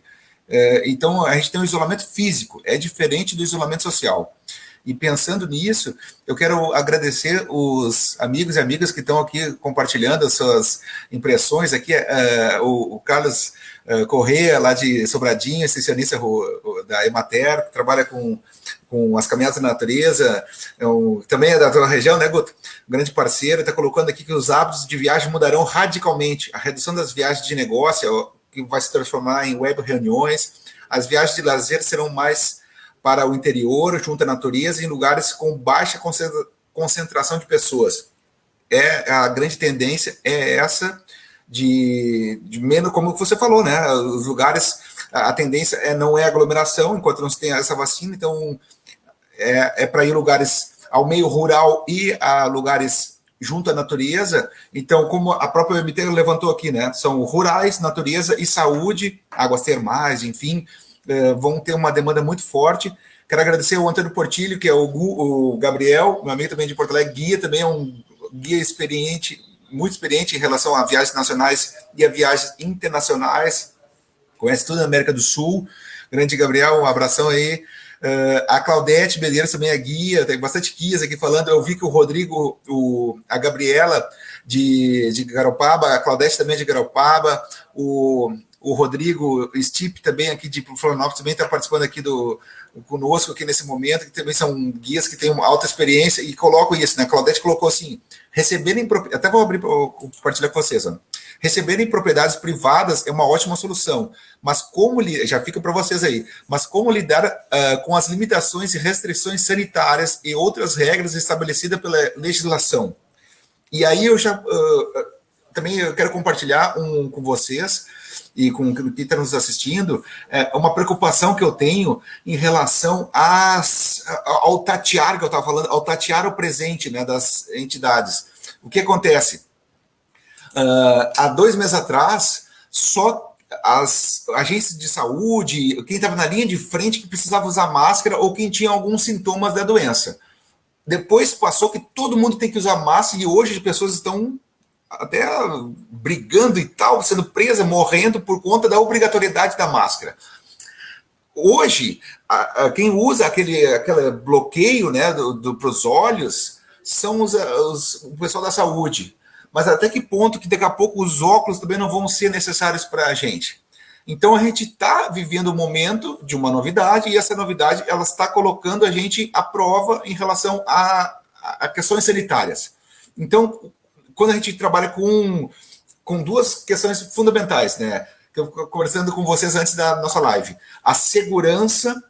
Speaker 1: Então, a gente tem um isolamento físico, é diferente do isolamento social. E pensando nisso, eu quero agradecer os amigos e amigas que estão aqui compartilhando as suas impressões aqui. O Carlos Corrêa, lá de Sobradinho, extensionista da Emater, que trabalha com as caminhadas na natureza, também é da tua região, né, Guto? Um grande parceiro, está colocando aqui que os hábitos de viagem mudarão radicalmente. A redução das viagens de negócio, que vai se transformar em web reuniões, as viagens de lazer serão mais para o interior, junto à natureza, em lugares com baixa concentração de pessoas. A grande tendência é essa de menos, como você falou, né? Os lugares, a tendência não é aglomeração, enquanto não se tem essa vacina, então para ir lugares ao meio rural e a lugares junto à natureza. Então, como a própria OMT levantou aqui, né? São rurais, natureza e saúde, águas termais, enfim, vão ter uma demanda muito forte. Quero agradecer ao Antônio Portilho, que é o Gabriel, meu amigo também de Porto Alegre, guia, também é um guia experiente, muito experiente em relação a viagens nacionais e a viagens internacionais, conhece tudo na América do Sul. Grande Gabriel, um abração aí. A Claudete Medeiros também é guia, tem bastante guias aqui falando. Eu vi que o Rodrigo, a Gabriela de Garopaba, a Claudete também é de Garopaba, o Rodrigo Stipe também aqui de Florianópolis também está participando aqui conosco aqui nesse momento, que também são guias que têm uma alta experiência e colocam isso, né? A Claudete colocou assim, até vou abrir para compartilhar com vocês, ó. Receber em propriedades privadas é uma ótima solução, mas já fica para vocês aí, mas como lidar com as limitações e restrições sanitárias e outras regras estabelecidas pela legislação? E aí eu também eu quero compartilhar com vocês e com quem está nos assistindo, uma preocupação que eu tenho em relação ao tatear, que eu estava falando, ao tatear o presente, né, das entidades. O que acontece? Há 2 meses atrás, só as agências de saúde, quem estava na linha de frente que precisava usar máscara ou quem tinha alguns sintomas da doença. Depois passou que todo mundo tem que usar máscara e hoje as pessoas estão até brigando e tal, sendo presa, morrendo por conta da obrigatoriedade da máscara. Hoje, quem usa aquele bloqueio, né, para os olhos são o pessoal da saúde. Mas até que ponto que daqui a pouco os óculos também não vão ser necessários para a gente? Então a gente está vivendo um momento de uma novidade e essa novidade ela está colocando a gente à prova em relação a questões sanitárias. Então, quando a gente trabalha com 2 questões fundamentais, né? Que eu conversando com vocês antes da nossa live, a segurança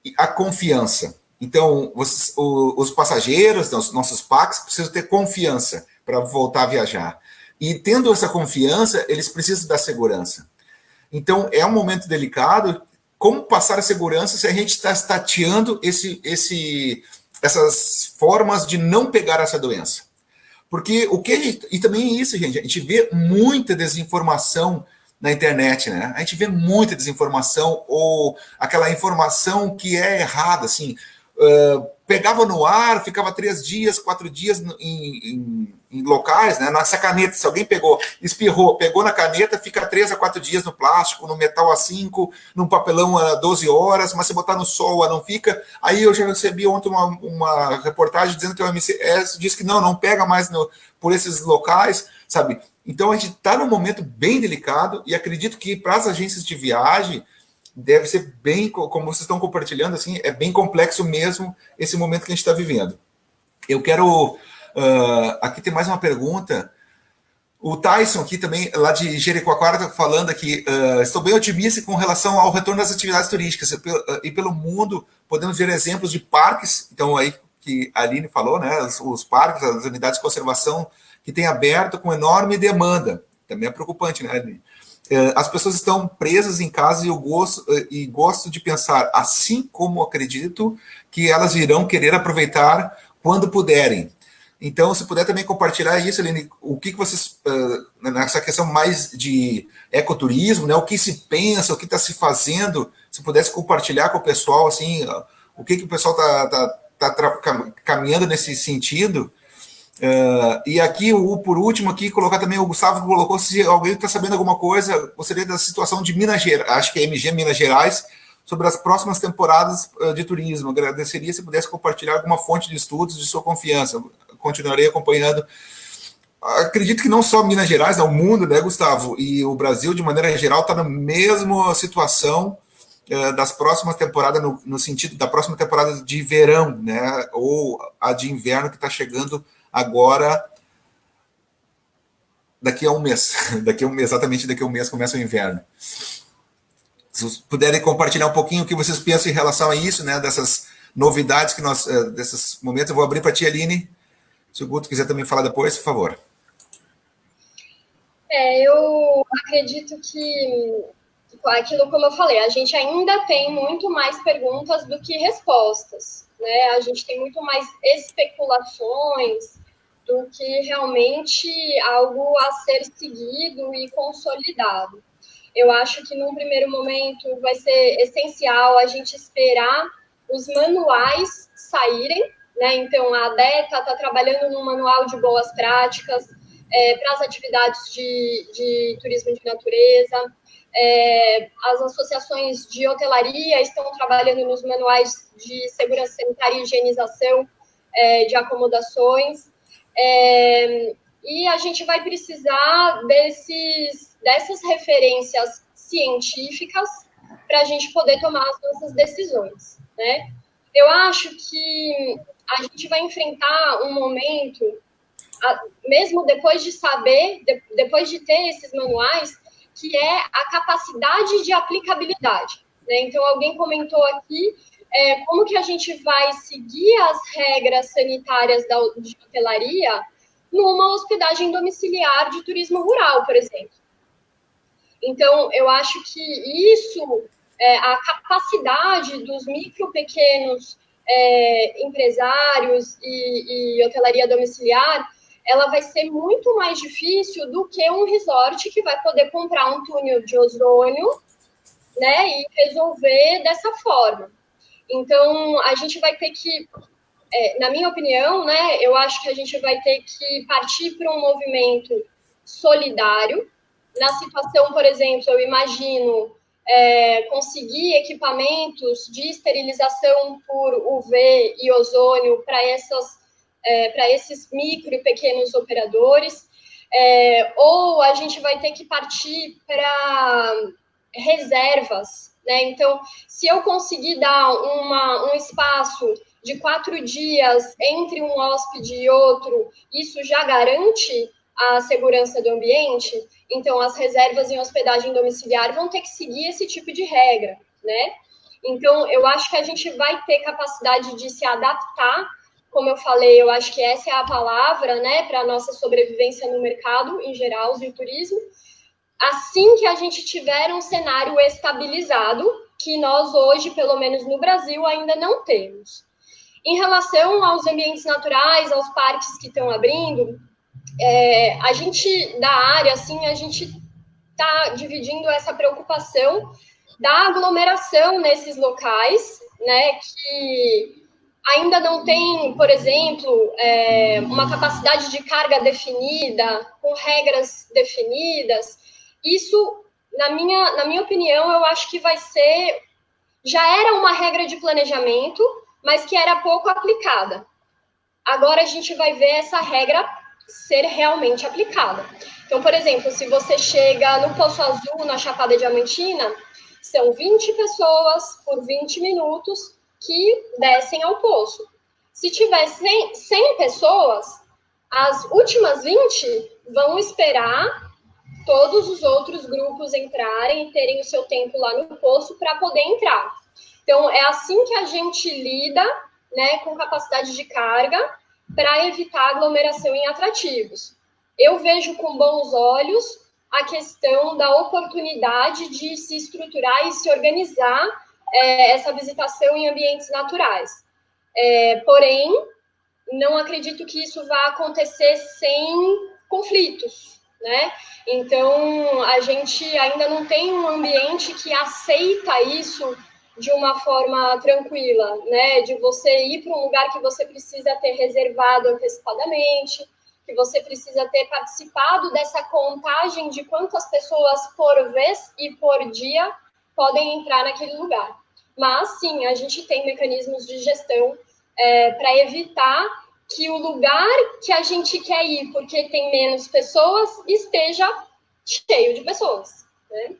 Speaker 1: e a confiança. Então, os passageiros, os nossos PACs, precisam ter confiança para voltar a viajar. E tendo essa confiança, eles precisam da segurança. Então, é um momento delicado. Como passar a segurança se a gente está tateando essas formas de não pegar essa doença? Porque e também isso, gente, a gente vê muita desinformação na internet, né? A gente vê muita desinformação ou aquela informação que é errada, assim, pegava no ar, ficava 3 dias, 4 dias em locais, né? Nessa caneta, se alguém espirrou, pegou na caneta, fica 3 a 4 dias no plástico, no metal A5, num papelão a 12 horas, mas se botar no sol, não fica. Aí eu já recebi ontem uma reportagem dizendo que o OMS diz que não pega mais por esses locais, sabe? Então a gente está num momento bem delicado e acredito que para as agências de viagem deve ser bem, como vocês estão compartilhando, assim, é bem complexo mesmo esse momento que a gente está vivendo. Eu quero... aqui tem mais uma pergunta. O Tyson aqui também, lá de Jericoacoara, está falando aqui, estou bem otimista com relação ao retorno das atividades turísticas. E pelo mundo, podemos ver exemplos de parques, então aí que a Aline falou, né, os parques, as unidades de conservação que têm aberto com enorme demanda. Também é preocupante, né, Aline? As pessoas estão presas em casa e gosto de pensar, assim como acredito que elas irão querer aproveitar quando puderem. Então, se puder também compartilhar isso, Aline, o que vocês, nessa questão mais de ecoturismo, né, o que se pensa, o que está se fazendo, se pudesse compartilhar com o pessoal, assim, o que o pessoal está caminhando nesse sentido. E aqui, por último, aqui, colocar também, o Gustavo colocou, se alguém está sabendo alguma coisa, gostaria da situação de Minas Gerais, acho que é MG Minas Gerais, sobre as próximas temporadas de turismo. Agradeceria se pudesse compartilhar alguma fonte de estudos de sua confiança. Continuarei acompanhando. Acredito que não só Minas Gerais, o mundo, né, Gustavo? E o Brasil, de maneira geral, está na mesma situação das próximas temporadas, no sentido da próxima temporada de verão, né? Ou a de inverno que está chegando agora, daqui a um mês. Exatamente daqui a um mês começa o inverno. Se vocês puderem compartilhar um pouquinho o que vocês pensam em relação a isso, né? Dessas novidades que nós, desses momentos, eu vou abrir para a tia Aline. Se o Guto quiser também falar depois, por favor.
Speaker 2: Eu acredito que, aquilo como eu falei, a gente ainda tem muito mais perguntas do que respostas, né? A gente tem muito mais especulações do que realmente algo a ser seguido e consolidado. Eu acho que, num primeiro momento, vai ser essencial a gente esperar os manuais saírem, né? Então, a ADETA está trabalhando num manual de boas práticas para as atividades de turismo de natureza. As associações de hotelaria estão trabalhando nos manuais de segurança sanitária e higienização de acomodações. E a gente vai precisar dessas referências científicas para a gente poder tomar as nossas decisões, né? Eu acho que a gente vai enfrentar um momento, mesmo depois de saber, depois de ter esses manuais, que é a capacidade de aplicabilidade, né? Então, alguém comentou aqui como que a gente vai seguir as regras sanitárias de hotelaria numa hospedagem domiciliar de turismo rural, por exemplo. Então, eu acho que isso, a capacidade dos micro, pequenos empresários e hotelaria domiciliar, ela vai ser muito mais difícil do que um resort que vai poder comprar um túnel de ozônio, né, e resolver dessa forma. Então, a gente vai ter que, na minha opinião, né, eu acho que a gente vai ter que partir para um movimento solidário. Na situação, por exemplo, eu imagino conseguir equipamentos de esterilização por UV e ozônio para esses micro e pequenos operadores, ou a gente vai ter que partir para reservas, né? Então, se eu conseguir dar um espaço de 4 dias entre um hóspede e outro, isso já garante a segurança do ambiente. Então, as reservas em hospedagem domiciliar vão ter que seguir esse tipo de regra, né? Então, eu acho que a gente vai ter capacidade de se adaptar. Como eu falei, eu acho que essa é a palavra, né, para a nossa sobrevivência no mercado, em geral, de turismo. Assim que a gente tiver um cenário estabilizado, que nós hoje, pelo menos no Brasil, ainda não temos. Em relação aos ambientes naturais, aos parques que estão abrindo, a gente, da área, assim, a gente está dividindo essa preocupação da aglomeração nesses locais, né, que ainda não tem, por exemplo, uma capacidade de carga definida, com regras definidas. Isso, na minha opinião, eu acho que vai ser... Já era uma regra de planejamento, mas que era pouco aplicada. Agora a gente vai ver essa regra ser realmente aplicada. Então, por exemplo, se você chega no Poço Azul, na Chapada Diamantina, são 20 pessoas por 20 minutos que descem ao poço. Se tiver 100 pessoas, as últimas 20 vão esperar todos os outros grupos entrarem e terem o seu tempo lá no poço para poder entrar. Então, é assim que a gente lida, né, com capacidade de carga para evitar aglomeração em atrativos. Eu vejo com bons olhos a questão da oportunidade de se estruturar e se organizar essa visitação em ambientes naturais. Porém, não acredito que isso vá acontecer sem conflitos, né? Então, a gente ainda não tem um ambiente que aceita isso de uma forma tranquila, né? De você ir para um lugar que você precisa ter reservado antecipadamente, que você precisa ter participado dessa contagem de quantas pessoas por vez e por dia podem entrar naquele lugar. Mas, sim, a gente tem mecanismos de gestão para evitar que o lugar que a gente quer ir, porque tem menos pessoas, esteja cheio de pessoas, né?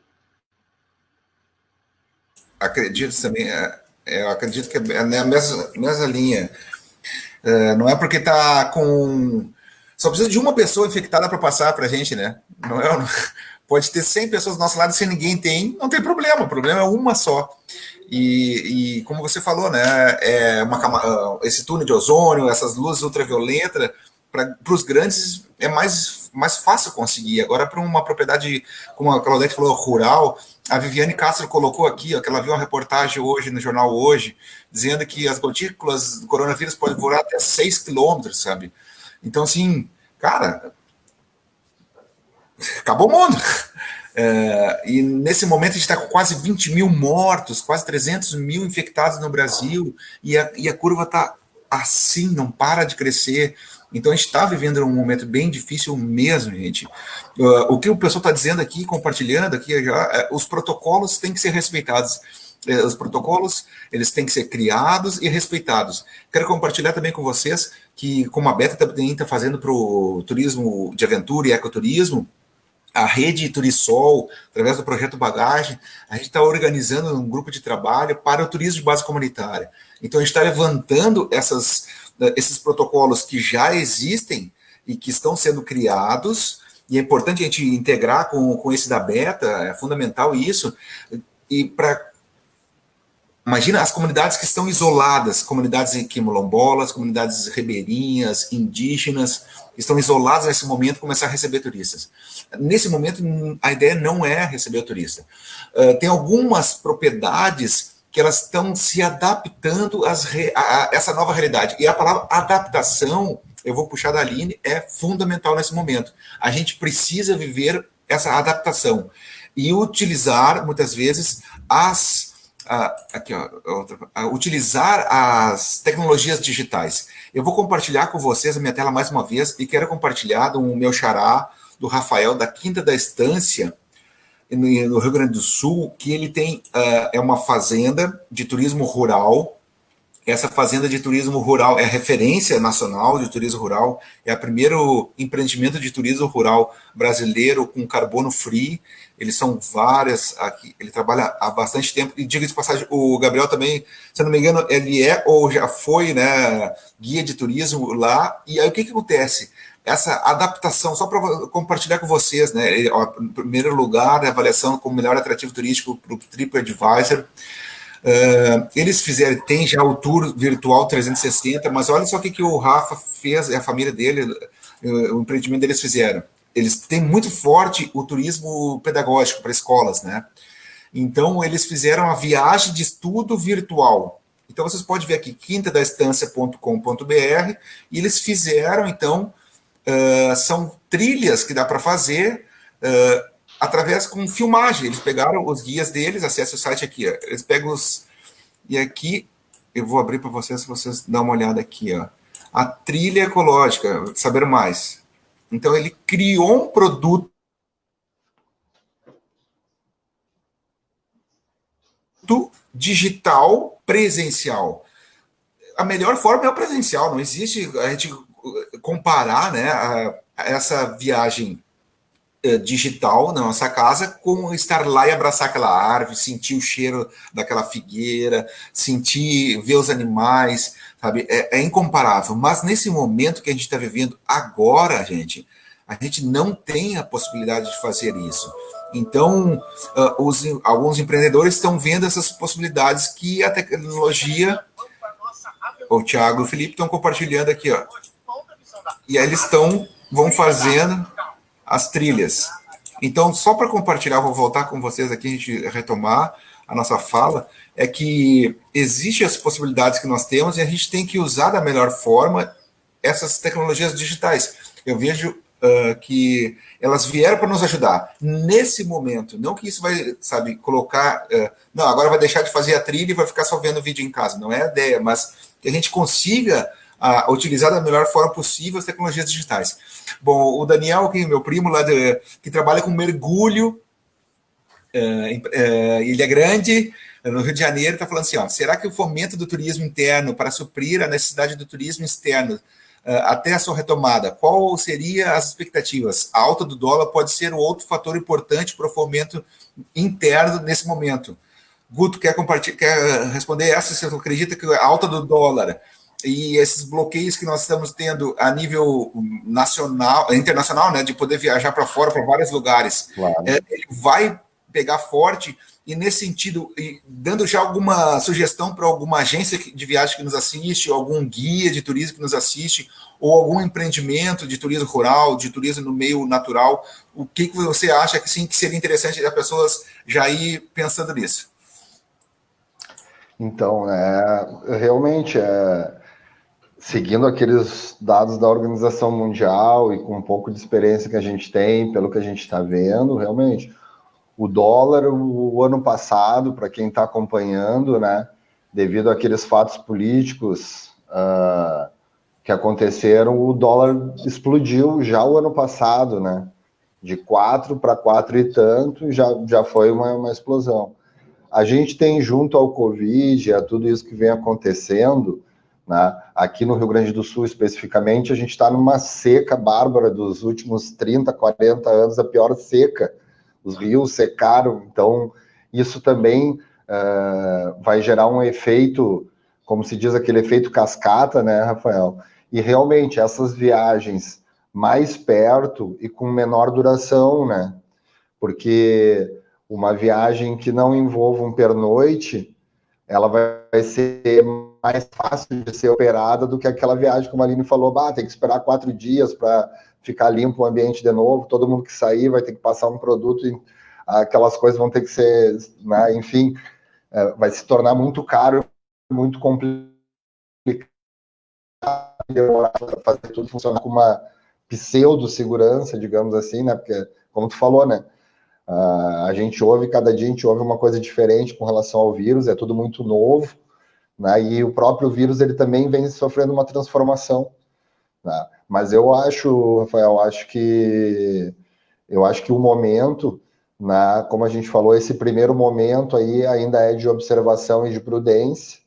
Speaker 1: Acredito também, eu acredito que é na mesma linha. Não é porque tá com... Só precisa de uma pessoa infectada para passar para a gente, né? Não é, pode ter 100 pessoas do nosso lado, se ninguém tem, não tem problema, o problema é uma só. E como você falou, né, esse túnel de ozônio, essas luzes ultravioletas, para os grandes é mais fácil conseguir. Agora, para uma propriedade, como a Claudete falou, rural, a Viviane Castro colocou aqui, ó, que ela viu uma reportagem hoje, no jornal Hoje, dizendo que as gotículas do coronavírus podem voar até 6 quilômetros, sabe? Então, assim, cara, acabou o mundo. E nesse momento a gente está com quase 20 mil mortos, quase 300 mil infectados no Brasil, e a curva está assim, não para de crescer. Então a gente está vivendo um momento bem difícil mesmo, gente. O que o pessoal está dizendo aqui, compartilhando aqui já, os protocolos têm que ser respeitados. Os protocolos, eles têm que ser criados e respeitados. Quero compartilhar também com vocês que, como a Beta também está fazendo para o turismo de aventura e ecoturismo, a rede Turisol, através do projeto Bagagem, a gente está organizando um grupo de trabalho para o turismo de base comunitária. Então, a gente está levantando esses protocolos que já existem e que estão sendo criados, e é importante a gente integrar com esse da Beta, é fundamental isso, e para... Imagina as comunidades que estão isoladas, comunidades quilombolas, comunidades ribeirinhas, indígenas, que estão isoladas nesse momento, começar a receber turistas. Nesse momento, a ideia não é receber o turista. Tem algumas propriedades que elas estão se adaptando a essa nova realidade. E a palavra adaptação, eu vou puxar da Aline, é fundamental nesse momento. A gente precisa viver essa adaptação e utilizar, muitas vezes, utilizar as tecnologias digitais. Eu vou compartilhar com vocês a minha tela mais uma vez e quero compartilhar do meu xará, do Rafael, da Quinta da Estância, no Rio Grande do Sul, que ele tem uma fazenda de turismo rural. Essa fazenda de turismo rural é referência nacional de turismo rural, é o primeiro empreendimento de turismo rural brasileiro com carbono free. Eles são várias aqui, ele trabalha há bastante tempo, e diga de passagem, o Gabriel também, se não me engano, ele é ou já foi, né, guia de turismo lá. E aí o que acontece? Essa adaptação, só para compartilhar com vocês, né, em primeiro lugar, a avaliação como melhor atrativo turístico para o TripAdvisor. Eles fizeram, tem já o tour virtual 360, mas olha só o que o Rafa fez, a família dele, o empreendimento deles fizeram. Eles têm muito forte o turismo pedagógico para escolas, né? Então, eles fizeram a viagem de estudo virtual. Então, vocês podem ver aqui, quintadaestância.com.br, e eles fizeram, então, são trilhas que dá para fazer através com filmagem. Eles pegaram os guias deles, acesse o site aqui, ó. Eles pegam e aqui, eu vou abrir para vocês, se vocês dão uma olhada aqui, ó. A trilha ecológica, saber mais. Então, ele criou um produto digital presencial. A melhor forma é o presencial, não existe a gente comparar, né, essa viagem digital na nossa casa com estar lá e abraçar aquela árvore, sentir o cheiro daquela figueira, ver os animais, sabe? É incomparável. Mas nesse momento que a gente está vivendo agora, a gente não tem a possibilidade de fazer isso. Então, alguns empreendedores estão vendo essas possibilidades que a tecnologia... O Thiago e o Felipe estão compartilhando aqui, ó. E aí eles vão fazendo as trilhas. Então, só para compartilhar, vou voltar com vocês aqui, a gente retomar a nossa fala, é que existem as possibilidades que nós temos e a gente tem que usar da melhor forma essas tecnologias digitais. Eu vejo que elas vieram para nos ajudar nesse momento, não que isso vai, sabe, colocar... não, agora vai deixar de fazer a trilha e vai ficar só vendo vídeo em casa, não é a ideia, mas que a gente consiga utilizar da melhor forma possível as tecnologias digitais. Bom, o Daniel, que é meu primo lá, que trabalha com mergulho, Ilha Grande, no Rio de Janeiro, está falando assim, ó, será que o fomento do turismo interno para suprir a necessidade do turismo externo até a sua retomada, qual seria as expectativas? A alta do dólar pode ser um outro fator importante para o fomento interno nesse momento. Guto, quer responder essa? Você acredita que a alta do dólar e esses bloqueios que nós estamos tendo a nível nacional, internacional, né, de poder viajar para fora, para vários lugares,
Speaker 3: Claro.
Speaker 1: Ele vai pegar forte, e nesse sentido, dando já alguma sugestão para alguma agência de viagem que nos assiste, ou algum guia de turismo que nos assiste, ou algum empreendimento de turismo rural, de turismo no meio natural, o que você acha que sim, que seria interessante as pessoas já ir pensando nisso?
Speaker 3: Então, realmente, seguindo aqueles dados da Organização Mundial e com um pouco de experiência que a gente tem, pelo que a gente está vendo, realmente, o dólar, o ano passado, para quem está acompanhando, né, devido àqueles fatos políticos que aconteceram, o dólar explodiu já o ano passado, né, de 4 para 4 e tanto, já foi uma explosão. A gente tem, junto ao Covid, a tudo isso que vem acontecendo, né, aqui no Rio Grande do Sul especificamente, a gente está numa seca bárbara dos últimos 30, 40 anos, a pior seca. Os rios secaram, então isso também vai gerar um efeito, como se diz, aquele efeito cascata, né, Rafael? E realmente essas viagens mais perto e com menor duração, né? Porque uma viagem que não envolva um pernoite, ela vai ser mais fácil de ser operada do que aquela viagem, como a Aline falou, tem que esperar 4 dias para ficar limpo o ambiente de novo, todo mundo que sair vai ter que passar um produto, e aquelas coisas vão ter que ser, né, enfim, vai se tornar muito caro, muito complicado, fazer tudo funcionar com uma pseudo-segurança, digamos assim, né, porque, como tu falou, né, a gente ouve, cada dia a gente ouve uma coisa diferente com relação ao vírus, é tudo muito novo, né, e o próprio vírus, ele também vem sofrendo uma transformação, né? Mas eu acho, Rafael, eu acho que o momento, né, como a gente falou, esse primeiro momento aí ainda é de observação e de prudência.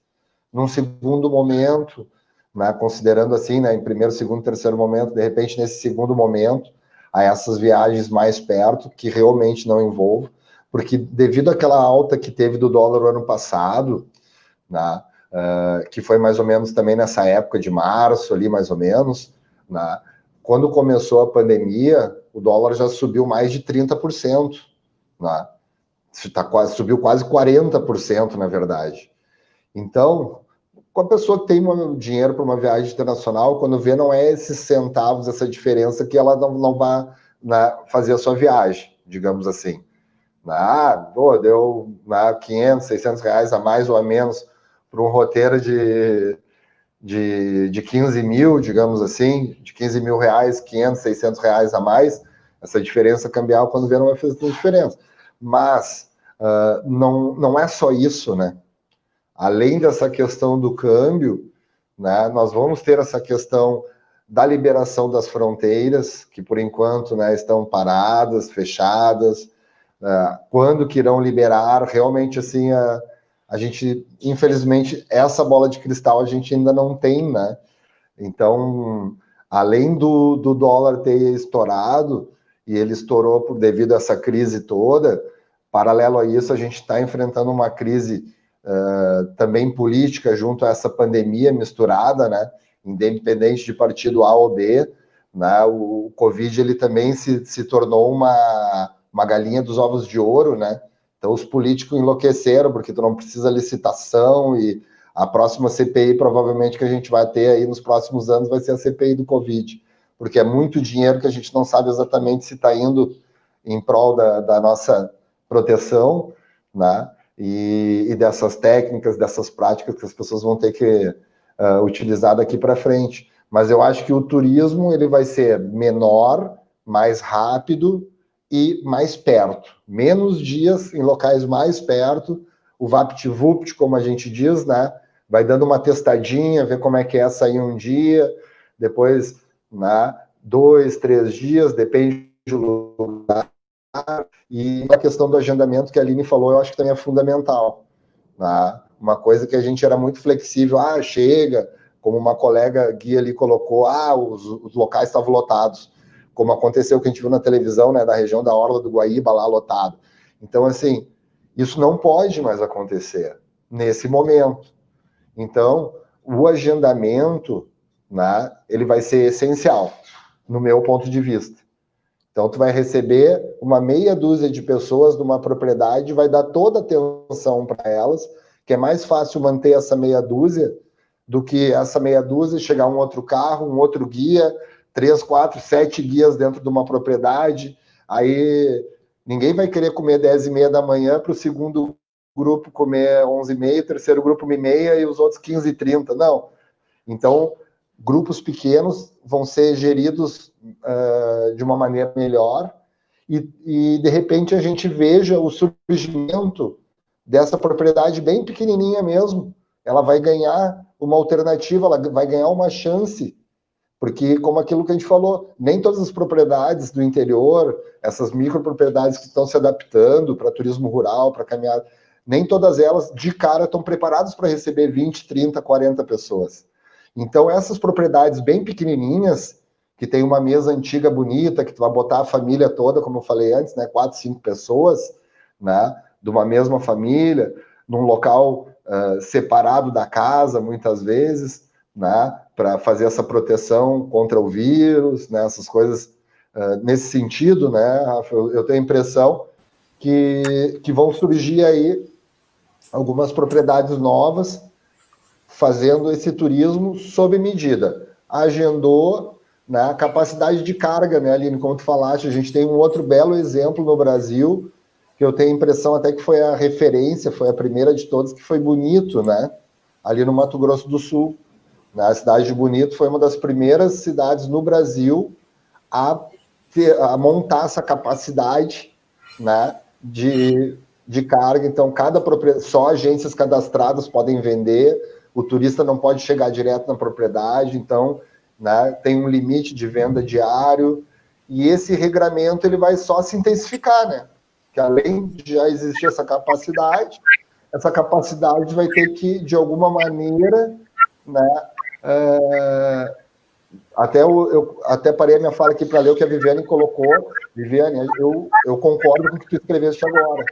Speaker 3: Num segundo momento, né, considerando assim, né, em primeiro, segundo, terceiro momento, de repente nesse segundo momento, a essas viagens mais perto, que realmente não envolvam, porque devido àquela alta que teve do dólar o ano passado, né, que foi mais ou menos também nessa época de março, ali mais ou menos, né, quando começou a pandemia, o dólar já subiu mais de 30%, né, subiu quase 40%, na verdade. Então, com a pessoa que tem dinheiro para uma viagem internacional, quando vê, não é esses centavos, essa diferença, que ela não vai, né, fazer a sua viagem, digamos assim. Deu 500, 600 reais a mais ou a menos para um roteiro de 15 mil, digamos assim, de 15 mil reais, 500, 600 reais a mais. Essa diferença cambial, quando vê, não vai fazer tanta diferença. Mas não é só isso, né? Além dessa questão do câmbio, né, nós vamos ter essa questão da liberação das fronteiras, que por enquanto, né, estão paradas, fechadas. Quando que irão liberar? Realmente, assim, a gente, infelizmente, essa bola de cristal a gente ainda não tem, né? Então, além do dólar ter estourado, e ele estourou devido a essa crise toda, paralelo a isso, a gente está enfrentando uma crise também política junto a essa pandemia misturada, né? Independente de partido A ou B, né? O Covid, ele também se tornou uma galinha dos ovos de ouro, né? Então os políticos enlouqueceram, porque tu não precisa licitação, e a próxima CPI provavelmente que a gente vai ter aí nos próximos anos vai ser a CPI do Covid, porque é muito dinheiro que a gente não sabe exatamente se está indo em prol da nossa proteção, né? E dessas técnicas, dessas práticas que as pessoas vão ter que utilizar daqui para frente. Mas eu acho que o turismo, ele vai ser menor, mais rápido e mais perto. Menos dias em locais mais perto, o VaptVupt, como a gente diz, né? Vai dando uma testadinha, ver como é que é sair um dia, depois, né, 2, 3 dias, depende do lugar. E a questão do agendamento que a Aline falou, eu acho que também é fundamental, né? Uma coisa que a gente era muito flexível, chega, como uma colega guia ali colocou, os locais estavam lotados, como aconteceu que a gente viu na televisão, né, da região da Orla do Guaíba, lá lotado. Então, assim, isso não pode mais acontecer nesse momento. Então, o agendamento, né, ele vai ser essencial, no meu ponto de vista. Então, tu vai receber uma meia dúzia de pessoas numa propriedade, vai dar toda a atenção para elas, que é mais fácil manter essa meia dúzia do que essa meia dúzia chegar um outro carro, um outro guia, 3, 4, 7 guias dentro de uma propriedade. Aí ninguém vai querer comer 10h30 da manhã para o segundo grupo comer 11h30, o terceiro grupo 1h30 e os outros 15h30. Não. Então, grupos pequenos vão ser geridos de uma maneira melhor e, de repente, a gente veja o surgimento dessa propriedade bem pequenininha mesmo. Ela vai ganhar uma alternativa, ela vai ganhar uma chance, porque, como aquilo que a gente falou, nem todas as propriedades do interior, essas micropropriedades que estão se adaptando para turismo rural, para caminhada, nem todas elas, de cara, estão preparadas para receber 20, 30, 40 pessoas. Então, essas propriedades bem pequenininhas, que tem uma mesa antiga bonita, que tu vai botar a família toda, como eu falei antes, né, 4, 5 pessoas, né, de uma mesma família, num local separado da casa, muitas vezes, né, para fazer essa proteção contra o vírus, né, essas coisas nesse sentido, né, Rafa, eu tenho a impressão que vão surgir aí algumas propriedades novas fazendo esse turismo sob medida. Agendou, né, a capacidade de carga, né, Aline, como tu falaste, a gente tem um outro belo exemplo no Brasil, que eu tenho a impressão até que foi a referência, foi a primeira de todas, que foi Bonito, né, ali no Mato Grosso do Sul. Né, a cidade de Bonito foi uma das primeiras cidades no Brasil a montar essa capacidade, né, de carga. Então, cada propriedade, só agências cadastradas podem vender, o turista não pode chegar direto na propriedade, então, né, tem um limite de venda diário, e esse regramento ele vai só se intensificar, né? Que além de já existir essa capacidade vai ter que, de alguma maneira, né, eu até parei a minha fala aqui para ler o que a Viviane colocou. Viviane, eu concordo com o que tu escreveste agora.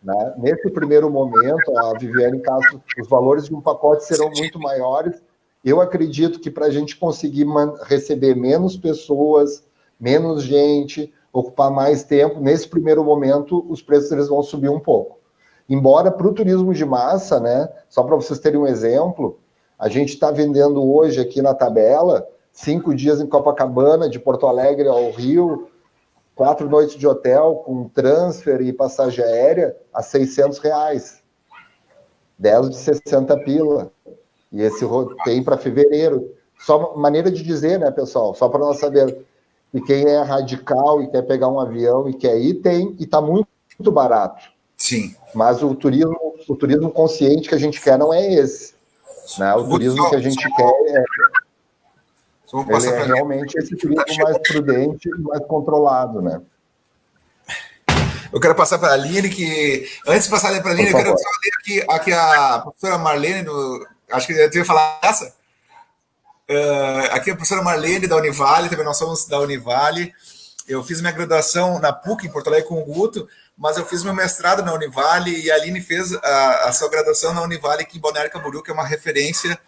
Speaker 3: Né? Nesse primeiro momento, a Viviane Castro, os valores de um pacote serão muito maiores. Eu acredito que para a gente conseguir receber menos pessoas, menos gente, ocupar mais tempo, nesse primeiro momento, os preços eles vão subir um pouco. Embora para o turismo de massa, né, só para vocês terem um exemplo, a gente está vendendo hoje aqui na tabela 5 dias em Copacabana, de Porto Alegre ao Rio, 4 noites de hotel com transfer e passagem aérea a R$600. 10 de 60 pila. E esse tem para fevereiro. Só maneira de dizer, né, pessoal? Só para nós saber que quem é radical e quer pegar um avião e quer ir, tem, e está muito, muito barato.
Speaker 1: Sim.
Speaker 3: Mas o turismo consciente que a gente quer não é esse. Né? O turismo que a gente quer ele é realmente esse turismo mais prudente e mais controlado, né?
Speaker 1: Eu quero passar para a Aline, que antes de passar para a Aline, eu quero ler aqui a professora Marlene, acho que eu ia falar essa. Aqui a professora Marlene da Univale, também nós somos da Univale. Eu fiz minha graduação na PUC, em Porto Alegre, com o Guto, mas eu fiz meu mestrado na Univale e a Aline fez a sua graduação na Univale aqui em Balneário Camboriú, que é uma referência.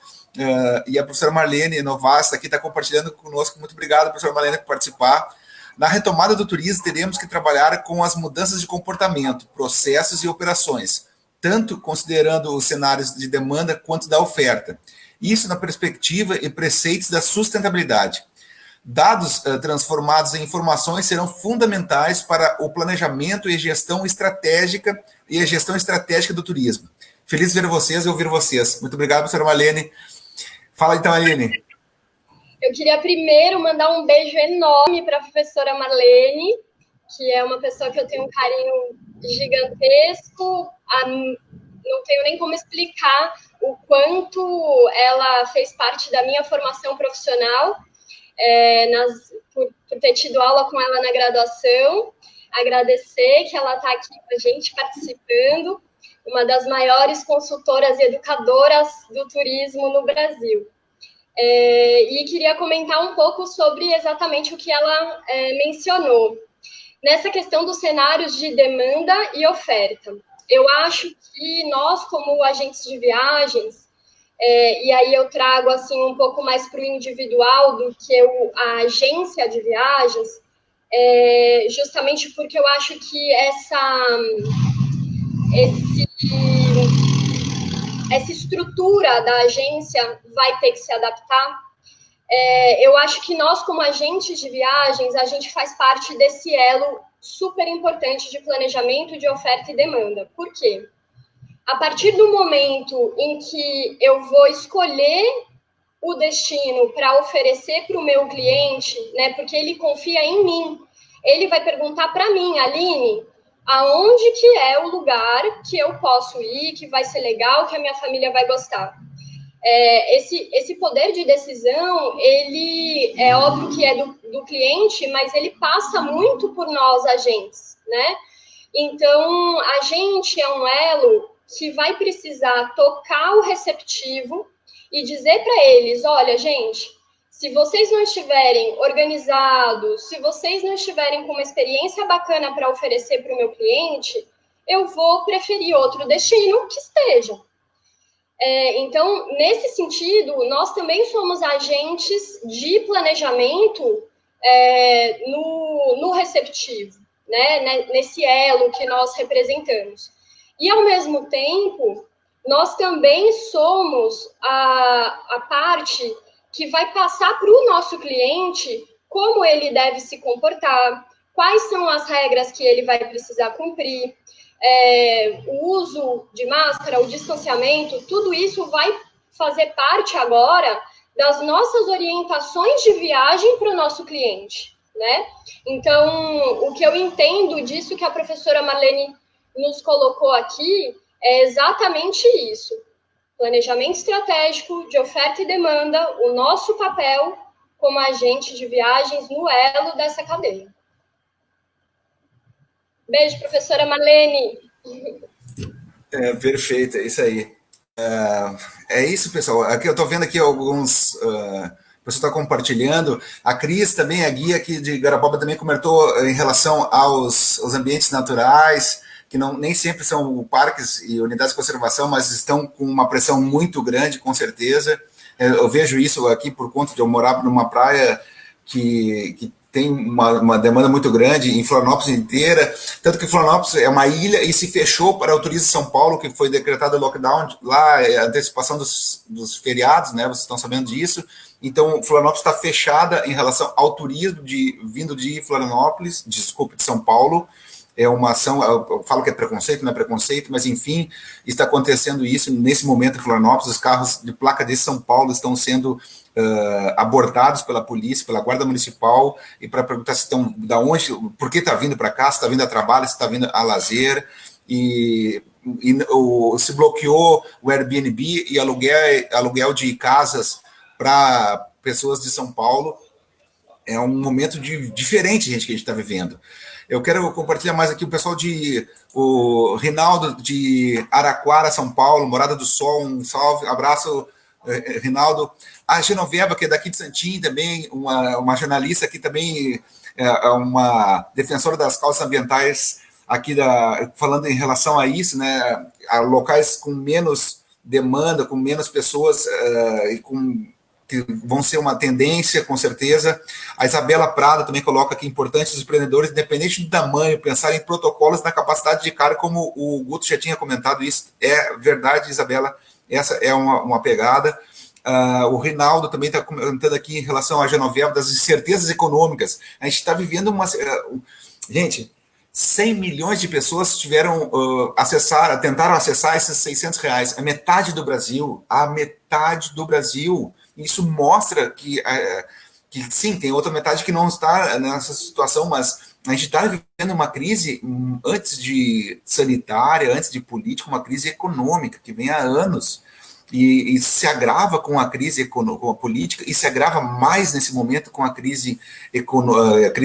Speaker 1: E a professora Marlene Novasta aqui está compartilhando conosco. Muito obrigado, professora Marlene, por participar. Na retomada do turismo, teremos que trabalhar com as mudanças de comportamento, processos e operações, tanto considerando os cenários de demanda quanto da oferta. Isso na perspectiva e preceitos da sustentabilidade. Dados transformados em informações serão fundamentais para o planejamento e gestão estratégica do turismo. Feliz de ver vocês e ouvir vocês. Muito obrigado, professora Marlene. Fala então, Aline.
Speaker 2: Eu queria primeiro mandar um beijo enorme para a professora Marlene, que é uma pessoa que eu tenho um carinho gigantesco. Não tenho nem como explicar o quanto ela fez parte da minha formação profissional, por ter tido aula com ela na graduação. Agradecer que ela está aqui com a gente participando. uma das maiores consultoras e educadoras do turismo no Brasil. E queria comentar um pouco sobre exatamente o que ela mencionou. Nessa questão dos cenários de demanda e oferta. Eu acho que nós, como agentes de viagens, e aí eu trago assim um pouco mais para o individual do que a agência de viagens, justamente porque eu acho que essa estrutura da agência vai ter que se adaptar. Eu acho que nós, como agentes de viagens, a gente faz parte desse elo super importante de planejamento de oferta e demanda. Por quê? A partir do momento em que eu vou escolher o destino para oferecer para o meu cliente, né, porque ele confia em mim, ele vai perguntar para mim, Aline, aonde que é o lugar que eu posso ir, que vai ser legal, que a minha família vai gostar. Esse poder de decisão, ele é óbvio que é do cliente, mas ele passa muito por nós, agentes, né? Então, a gente é um elo que vai precisar tocar o receptivo e dizer para eles, olha, gente, se vocês não estiverem organizados, se vocês não estiverem com uma experiência bacana para oferecer para o meu cliente, eu vou preferir outro destino que esteja. Então, nesse sentido, nós também somos agentes de planejamento no receptivo, né? Nesse elo que nós representamos. E, ao mesmo tempo, nós também somos a parte que vai passar para o nosso cliente como ele deve se comportar, quais são as regras que ele vai precisar cumprir, o uso de máscara, o distanciamento, tudo isso vai fazer parte agora das nossas orientações de viagem para o nosso cliente, né? Então, o que eu entendo disso que a professora Marlene nos colocou aqui é exatamente isso. Planejamento estratégico de oferta e demanda, o nosso papel como agente de viagens no elo dessa cadeia. Beijo, professora Marlene.
Speaker 1: Perfeito, é isso aí. É isso, pessoal. Aqui eu estou vendo aqui alguns... o pessoal está compartilhando. A Cris também, a guia aqui de Garapoba, também comentou em relação aos ambientes naturais, que nem sempre são parques e unidades de conservação, mas estão com uma pressão muito grande, com certeza. Eu vejo isso aqui por conta de eu morar numa praia que tem uma demanda muito grande em Florianópolis inteira, tanto que Florianópolis é uma ilha e se fechou para o turismo de São Paulo, que foi decretado lockdown lá, a antecipação dos feriados, né? Vocês estão sabendo disso. Então, Florianópolis está fechada em relação ao turismo vindo de Florianópolis, desculpe, de São Paulo. É uma ação, eu falo que é preconceito, não é preconceito, mas enfim, está acontecendo isso nesse momento em Florianópolis. Os carros de placa de São Paulo estão sendo abordados pela polícia, pela guarda municipal, e para perguntar se estão, da onde, por que está vindo para cá, se está vindo a trabalho, se está vindo a lazer, se bloqueou o Airbnb e aluguel de casas para pessoas de São Paulo. É um momento diferente, gente, que a gente está vivendo. Eu quero compartilhar mais aqui o pessoal o Rinaldo de Araquara, São Paulo, Morada do Sol, um salve, abraço, Rinaldo. A Genoveva, que é daqui de Santim também, uma jornalista que também é uma defensora das causas ambientais, aqui falando em relação a isso, né, a locais com menos demanda, com menos pessoas e que vão ser uma tendência, com certeza. A Isabela Prada também coloca aqui importante os empreendedores, independente do tamanho, pensar em protocolos na capacidade de carga, como o Guto já tinha comentado isso. É verdade, Isabela, essa é uma pegada. O Rinaldo também está comentando aqui em relação à Genoveva, das incertezas econômicas. A gente está vivendo gente, 100 milhões de pessoas tentaram acessar esses R$600. A metade do Brasil. Isso mostra que sim, tem outra metade que não está nessa situação, mas a gente está vivendo uma crise, antes de sanitária, antes de política, uma crise econômica, que vem há anos. e se agrava com a crise com a política e se agrava mais nesse momento com a crise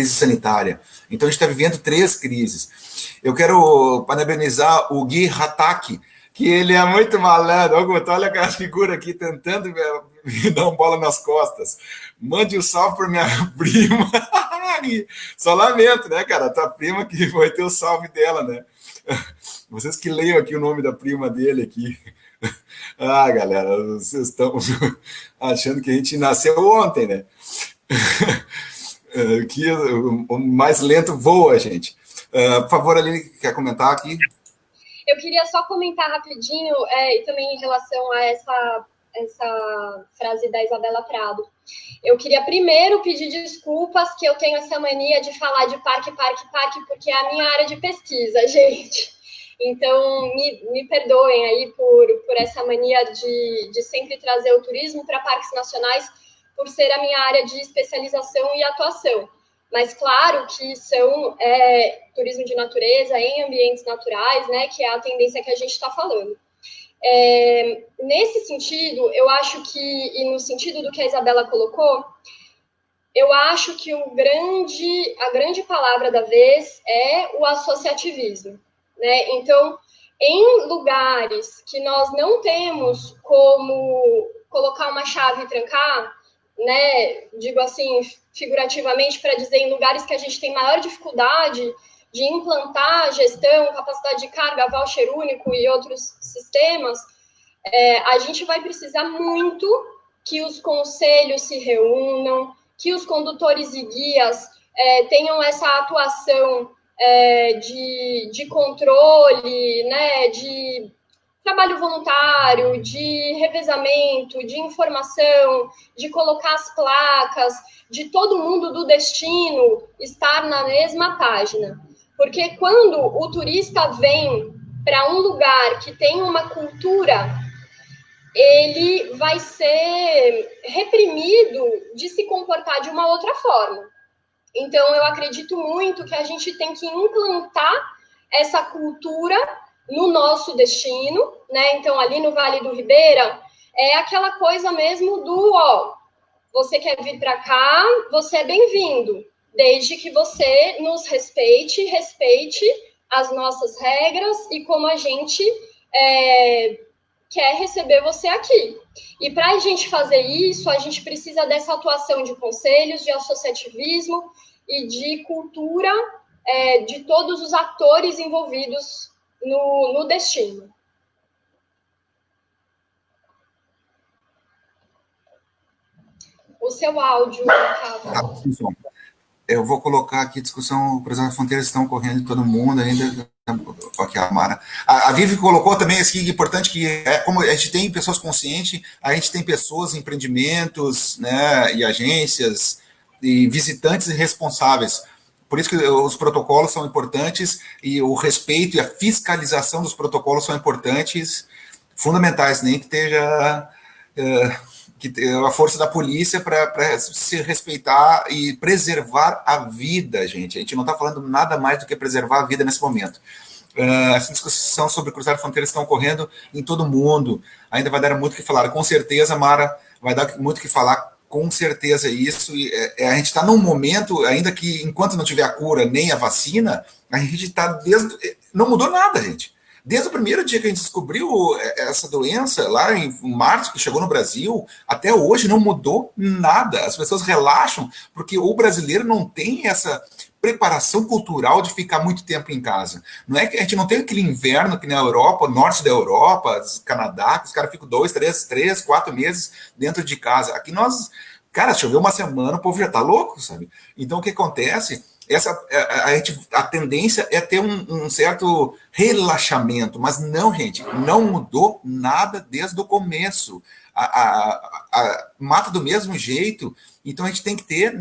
Speaker 1: sanitária. Então a gente está vivendo 3 crises. Eu quero parabenizar o Gui Hattak, que ele é muito malandro. Olha aquela figura aqui tentando me dar uma bola nas costas. Mande um salve para minha prima. Só lamento, né, cara? A tua prima que vai ter o salve dela, né? Vocês que leiam aqui o nome da prima dele aqui. Ah, galera, vocês estão achando que a gente nasceu ontem, né? Que o mais lento voa, gente. Por favor, Aline, quer comentar aqui?
Speaker 2: Eu queria só comentar rapidinho, e também em relação a essa frase da Isabela Prado. Eu queria primeiro pedir desculpas que eu tenho essa mania de falar de parque, porque é a minha área de pesquisa, gente. Então, me perdoem aí por essa mania de sempre trazer o turismo para parques nacionais, por ser a minha área de especialização e atuação. Mas, claro, que são turismo de natureza em ambientes naturais, né, que é a tendência que a gente está falando. Nesse sentido, eu acho que, e no sentido do que a Isabela colocou, eu acho que a grande palavra da vez é o associativismo, né? Então, em lugares que nós não temos como colocar uma chave e trancar, né? Digo assim, figurativamente, para dizer, em lugares que a gente tem maior dificuldade de implantar gestão, capacidade de carga, voucher único e outros sistemas, a gente vai precisar muito que os conselhos se reúnam, que os condutores e guias tenham essa atuação de controle, né, de trabalho voluntário, de revezamento, de informação, de colocar as placas, de todo mundo do destino estar na mesma página. Porque quando o turista vem para um lugar que tem uma cultura, ele vai ser reprimido de se comportar de uma outra forma. Então, eu acredito muito que a gente tem que implantar essa cultura no nosso destino, né? Então, ali no Vale do Ribeira, é aquela coisa mesmo do, você quer vir para cá, você é bem-vindo, desde que você nos respeite as nossas regras e como a gente quer receber você aqui. E para a gente fazer isso, a gente precisa dessa atuação de conselhos, de associativismo e de cultura de todos os atores envolvidos no destino. O seu áudio, Rafa.
Speaker 1: Eu vou colocar aqui discussão, por exemplo, as fronteiras estão correndo todo mundo ainda. Aqui, a Mara. A Vivi colocou também assim, importante que como a gente tem pessoas conscientes, a gente tem pessoas, empreendimentos, né, e agências e visitantes responsáveis. Por isso que os protocolos são importantes e o respeito e a fiscalização dos protocolos são importantes, fundamentais, nem que esteja a força da polícia para se respeitar e preservar a vida, gente. A gente não está falando nada mais do que preservar a vida nesse momento. Essa discussão sobre cruzar fronteiras está ocorrendo em todo mundo. Ainda vai dar muito o que falar. Com certeza, Mara, vai dar muito o que falar. Com certeza isso. E, a gente está num momento, ainda que enquanto não tiver a cura nem a vacina, a gente está não mudou nada, gente. Desde o primeiro dia que a gente descobriu essa doença, lá em março, que chegou no Brasil, até hoje não mudou nada. As pessoas relaxam, porque o brasileiro não tem essa preparação cultural de ficar muito tempo em casa. Não é que a gente não tem aquele inverno que na Europa, norte da Europa, Canadá, que os caras ficam 2, 3, 4 meses dentro de casa. Aqui nós, cara, choveu uma semana, o povo já tá louco, sabe? Então o que acontece? A tendência é ter um certo relaxamento, mas não, gente, não mudou nada desde o começo. Mata do mesmo jeito, então a gente tem que ter,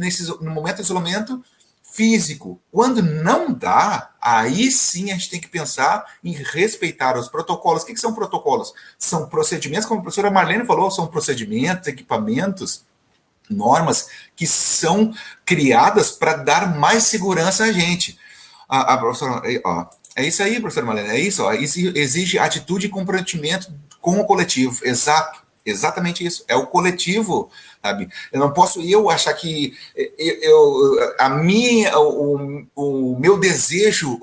Speaker 1: no momento de isolamento físico. Quando não dá, aí sim a gente tem que pensar em respeitar os protocolos. O que são protocolos? São procedimentos, como a professora Marlene falou, são procedimentos, equipamentos, normas que são criadas para dar mais segurança a gente. A professora, é isso aí, professora Marlene, é isso, exige atitude e comprometimento com o coletivo. Exato, exatamente isso. É o coletivo, sabe? Eu não posso achar que o meu desejo,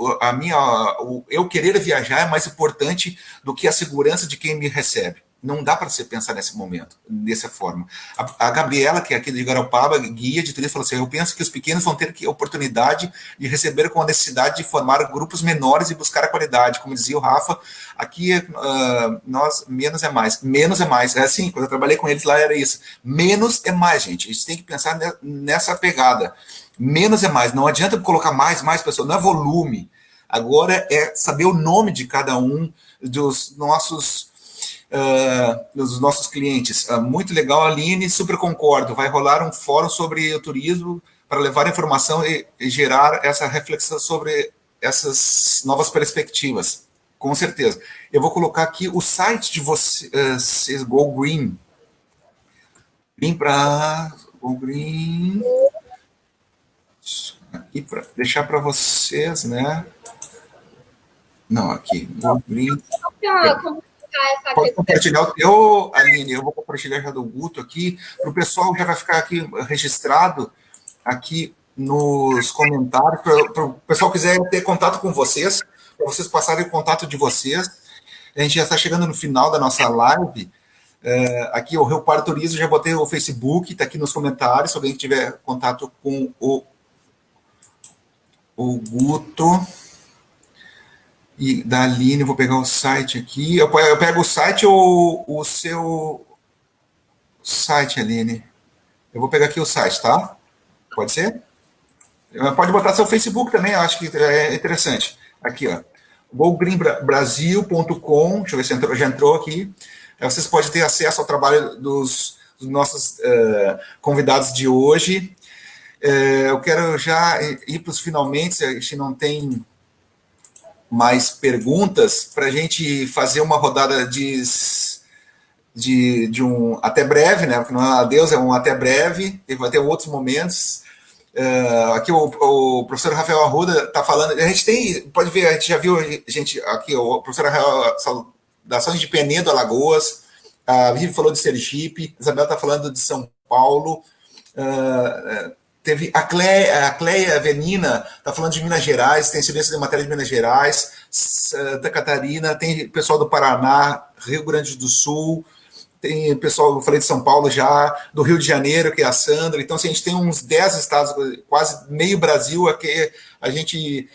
Speaker 1: eu querer viajar é mais importante do que a segurança de quem me recebe. Não dá para você pensar nesse momento, dessa forma. A Gabriela, que é aqui de Garopaba, guia de turismo, falou assim, eu penso que os pequenos vão ter a oportunidade de receber com a necessidade de formar grupos menores e buscar a qualidade. Como dizia o Rafa, aqui menos é mais. Menos é mais. É assim, quando eu trabalhei com eles lá era isso. Menos é mais, gente. A gente tem que pensar nessa pegada. Menos é mais. Não adianta colocar mais pessoas. Não é volume. Agora é saber o nome de cada um dos nossos clientes. Muito legal, Aline, super concordo. Vai rolar um fórum sobre o turismo para levar informação e gerar essa reflexão sobre essas novas perspectivas. Com certeza. Eu vou colocar aqui o site de vocês, Go Green. Go Green. Aqui para deixar para vocês, né? Não, aqui. Go Green. Pode compartilhar o teu, Aline, eu vou compartilhar já do Guto aqui, para o pessoal já vai ficar aqui registrado aqui nos comentários, para o pessoal quiser ter contato com vocês, para vocês passarem o contato de vocês. A gente já está chegando no final da nossa live. Aqui o Rio Par Turismo, já botei o Facebook, está aqui nos comentários, se alguém tiver contato com o Guto. E da Aline, vou pegar o site aqui. Eu pego o site ou o seu site, Aline? Eu vou pegar aqui o site, tá? Pode ser? Pode botar seu Facebook também, eu acho que é interessante. Aqui, ó. gogreenbrasil.com, deixa eu ver se já entrou aqui. Vocês podem ter acesso ao trabalho dos nossos convidados de hoje. Eu quero já ir para os finalmente, se a gente não tem mais perguntas, para a gente fazer uma rodada de um até breve, né? Porque não é adeus, é um até breve, e vai ter outros momentos. Aqui o professor Rafael Arruda está falando, a gente pode ver, a gente já viu, aqui o professor Rafael, saudações de Penedo, Alagoas, a Vivi falou de Sergipe, a Isabel está falando de São Paulo, teve a Cleia Avenina, está falando de Minas Gerais, tem silêncio de matéria de Minas Gerais, Santa Catarina, tem pessoal do Paraná, Rio Grande do Sul, tem pessoal, eu falei de São Paulo já, do Rio de Janeiro, que é a Sandra. Então, assim, a gente tem uns 10 estados, quase meio Brasil, aqui a gente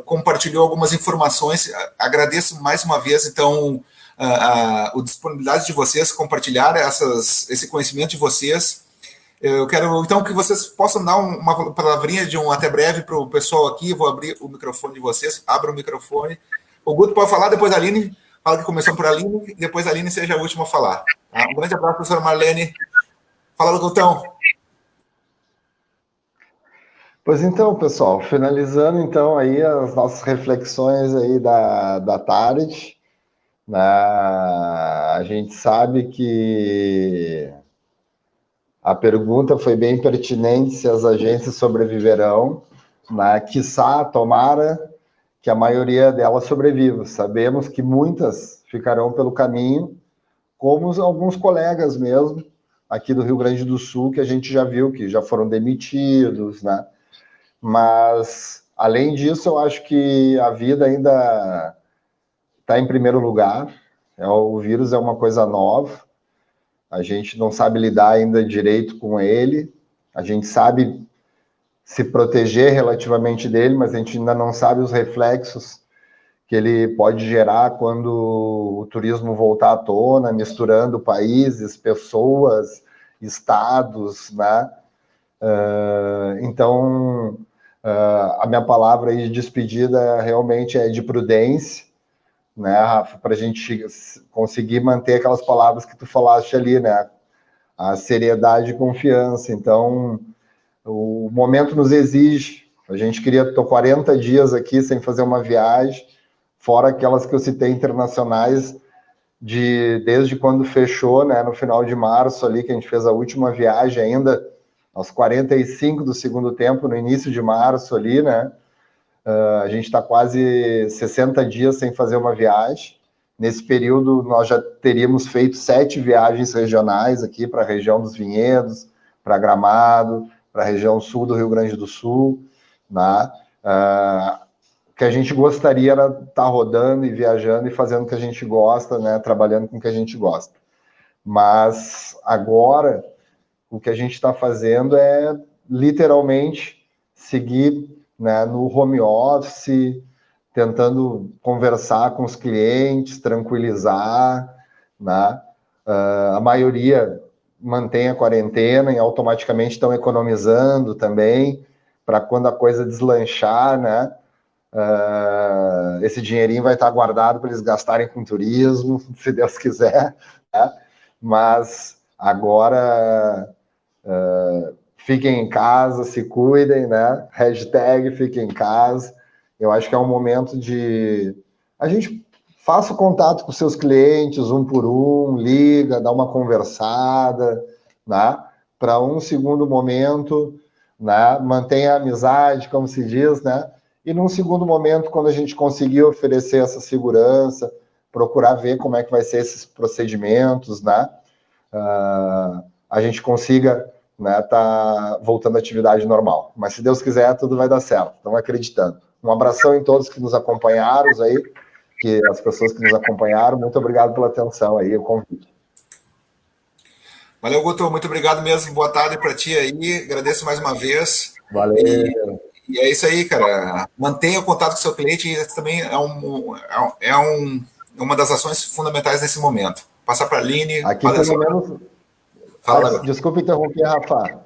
Speaker 1: compartilhou algumas informações. Agradeço mais uma vez, então, a disponibilidade de vocês, compartilhar esse conhecimento de vocês. Eu quero, então, que vocês possam dar uma palavrinha de um até breve para o pessoal aqui. Eu vou abrir o microfone de vocês. Abra o microfone. O Guto pode falar, depois a Aline. Fala que começou por Aline, e depois a Aline seja a última a falar. Tá? Um grande abraço, professora Marlene. Fala, Gutão.
Speaker 3: Pois então, pessoal, finalizando então aí as nossas reflexões aí da tarde. A gente sabe que a pergunta foi bem pertinente se as agências sobreviverão, quiçá, tomara que a maioria delas sobreviva. Sabemos que muitas ficarão pelo caminho, como alguns colegas mesmo, aqui do Rio Grande do Sul, que a gente já viu que já foram demitidos, né? Mas, além disso, eu acho que a vida ainda está em primeiro lugar. O vírus é uma coisa nova, a gente não sabe lidar ainda direito com ele, a gente sabe se proteger relativamente dele, mas a gente ainda não sabe os reflexos que ele pode gerar quando o turismo voltar à tona, misturando países, pessoas, estados, né? Então, a minha palavra aí de despedida realmente é de prudência, né, Rafa, para a gente conseguir manter aquelas palavras que tu falaste ali, né? A seriedade e confiança. Então, o momento nos exige. A gente tô 40 dias aqui sem fazer uma viagem, fora aquelas que eu citei internacionais, desde quando fechou, né, no final de março ali, que a gente fez a última viagem ainda, aos 45 do segundo tempo, no início de março ali, né? A gente está quase 60 dias sem fazer uma viagem. Nesse período, nós já teríamos feito 7 viagens regionais aqui para a região dos Vinhedos, para Gramado, para a região sul do Rio Grande do Sul, né? O que a gente gostaria era estar rodando e viajando e fazendo o que a gente gosta, né? Trabalhando com o que a gente gosta. Mas agora, o que a gente está fazendo é literalmente seguir, né, no home office, tentando conversar com os clientes, tranquilizar, né? A maioria mantém a quarentena e automaticamente estão economizando também, para quando a coisa deslanchar, né? Esse dinheirinho vai estar guardado para eles gastarem com turismo, se Deus quiser, né? Mas agora fiquem em casa, se cuidem, né? Hashtag fiquem em casa. Eu acho que é um momento de... A gente faça o contato com seus clientes, um por um, liga, dá uma conversada, né? Para um segundo momento, né? Mantenha a amizade, como se diz, né? E num segundo momento, quando a gente conseguir oferecer essa segurança, procurar ver como é que vai ser esses procedimentos, né? A gente consiga, né, tá voltando à atividade normal. Mas se Deus quiser, tudo vai dar certo. Estamos acreditando. Um abração em todos que nos acompanharam aí, que as pessoas que nos acompanharam. Muito obrigado pela atenção aí, o convite.
Speaker 1: Valeu, Guto. Muito obrigado mesmo. Boa tarde para ti aí. Agradeço mais uma vez.
Speaker 3: Valeu.
Speaker 1: E é isso aí, cara. Mantenha o contato com o seu cliente. Isso também uma das ações fundamentais nesse momento. Passar para a Aline.
Speaker 3: Aqui, pelo menos... Desculpa interromper, Rafa.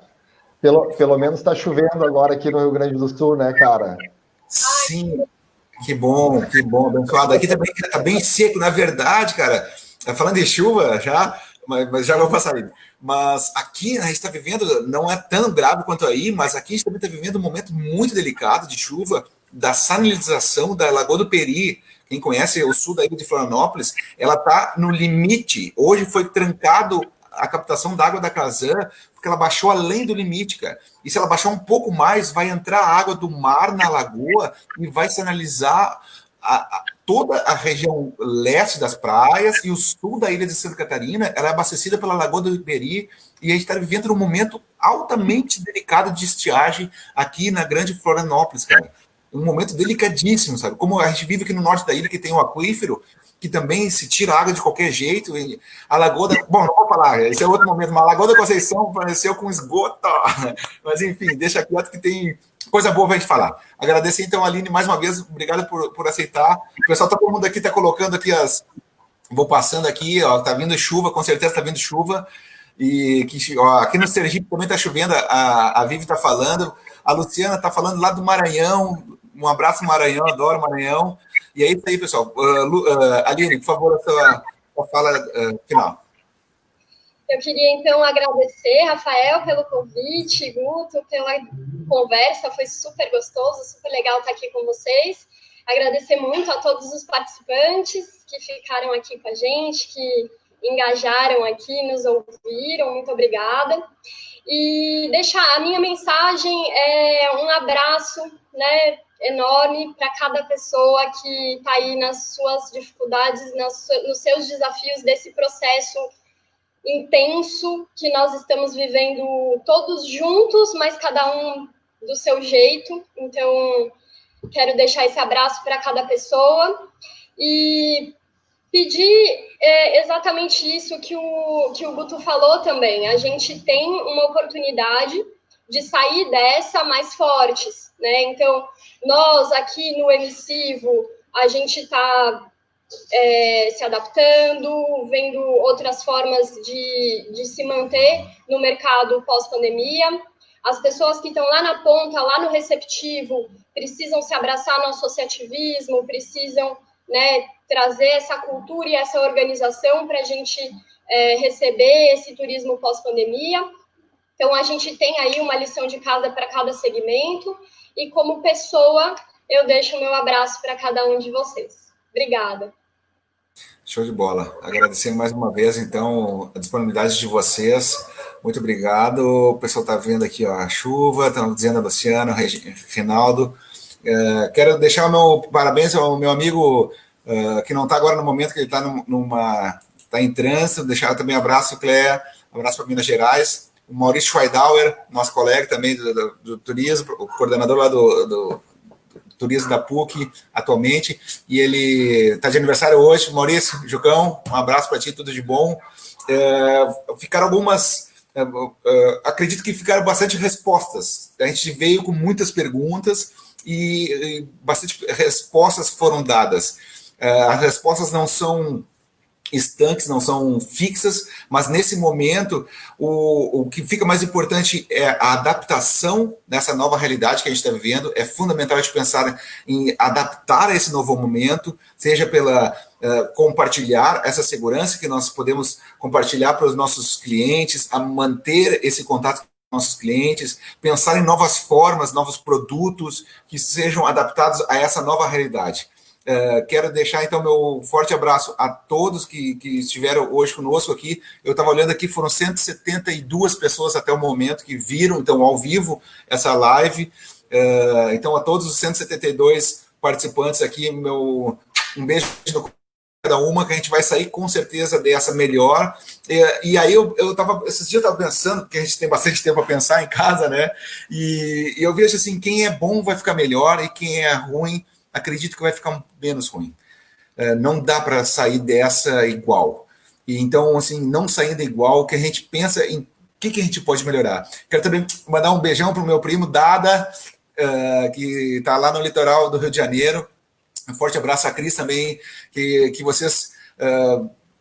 Speaker 3: Pelo menos está chovendo agora aqui no Rio Grande do Sul, né, cara?
Speaker 1: Sim, que bom, abençoado. Aqui também está bem seco, na verdade, cara. Falando de chuva já, mas já vou passar aí. Mas aqui a gente está vivendo, não é tão grave quanto aí, mas aqui a gente também está vivendo um momento muito delicado de chuva, da salinização da Lagoa do Peri. Quem conhece o sul da ilha de Florianópolis, ela está no limite. Hoje foi trancado a captação da água da Casan, porque ela baixou além do limite, cara. E se ela baixar um pouco mais, vai entrar água do mar na lagoa e vai sinalizar toda a região leste das praias e o sul da ilha de Santa Catarina. Ela é abastecida pela Lagoa do Iperi e a gente está vivendo um momento altamente delicado de estiagem aqui na grande Florianópolis, cara. Um momento delicadíssimo, sabe? Como a gente vive aqui no norte da ilha, que tem um aquífero, que também se tira água de qualquer jeito. E a Lagoa da... Bom, não vou falar, esse é outro momento, mas a Lagoa da Conceição apareceu com esgoto. Mas, enfim, deixa quieto que tem coisa boa para a gente falar. Agradecer, então, a Aline, mais uma vez, obrigado por aceitar. O pessoal, todo mundo aqui está colocando aqui as... Vou passando aqui, ó, tá vindo chuva, com certeza está vindo chuva. E que, ó, aqui no Sergipe também está chovendo, a Vivi está falando, a Luciana está falando lá do Maranhão. Um abraço, Maranhão, adoro Maranhão. E é isso aí, pessoal. Aline, por favor, a sua fala final.
Speaker 2: Eu queria, então, agradecer, Rafael, pelo convite, Guto, pela conversa. Foi super gostoso, super legal estar aqui com vocês. Agradecer muito a todos os participantes que ficaram aqui com a gente, que engajaram aqui, nos ouviram. Muito obrigada. E deixar a minha mensagem é um abraço, né, enorme para cada pessoa que está aí nas suas dificuldades, nos seus desafios desse processo intenso que nós estamos vivendo todos juntos, mas cada um do seu jeito. Então, quero deixar esse abraço para cada pessoa e pedir exatamente isso que o Guto falou também. A gente tem uma oportunidade de sair dessa mais fortes, né? Então, nós aqui no Emissivo, a gente está se adaptando, vendo outras formas de se manter no mercado pós-pandemia. As pessoas que estão lá na ponta, lá no receptivo, precisam se abraçar no associativismo, precisam, né, trazer essa cultura e essa organização para a gente receber esse turismo pós-pandemia. Então, a gente tem aí uma lição de casa para cada segmento e, como pessoa, eu deixo o meu abraço para cada um de vocês. Obrigada.
Speaker 1: Show de bola. Agradecendo mais uma vez, então, a disponibilidade de vocês. Muito obrigado. O pessoal está vendo aqui, ó, a chuva, estão dizendo a Luciana, o Rinaldo. Quero deixar o meu parabéns ao meu amigo que não está agora no momento que ele está tá em trânsito. Deixar também um abraço, Cléa, um abraço para Minas Gerais. O Maurício Schweidauer, nosso colega também do turismo, o coordenador lá do turismo da PUC atualmente, e ele está de aniversário hoje. Maurício, Jucão, um abraço para ti, tudo de bom. Ficaram algumas... acredito que ficaram bastante respostas. A gente veio com muitas perguntas e bastante respostas foram dadas. As respostas não são estanques, não são fixas, mas nesse momento o que fica mais importante é a adaptação nessa nova realidade que a gente está vivendo. É fundamental a gente pensar em adaptar a esse novo momento, seja pela compartilhar essa segurança que nós podemos compartilhar para os nossos clientes, a manter esse contato com nossos clientes, pensar em novas formas, novos produtos que sejam adaptados a essa nova realidade. Quero deixar, então, meu forte abraço a todos que estiveram hoje conosco aqui. Eu estava olhando aqui, foram 172 pessoas até o momento que viram, então, ao vivo, essa live. Então, a todos os 172 participantes aqui, um beijo no cada uma, que a gente vai sair com certeza dessa melhor. E aí, esses dias eu estava pensando, porque a gente tem bastante tempo a pensar em casa, né? E eu vejo assim, quem é bom vai ficar melhor e quem é ruim, acredito que vai ficar menos ruim. Não dá para sair dessa igual. E então, assim, não saindo igual, que a gente pensa em o que a gente pode melhorar. Quero também mandar um beijão para o meu primo Dada, que está lá no litoral do Rio de Janeiro. Um forte abraço a Cris também, que vocês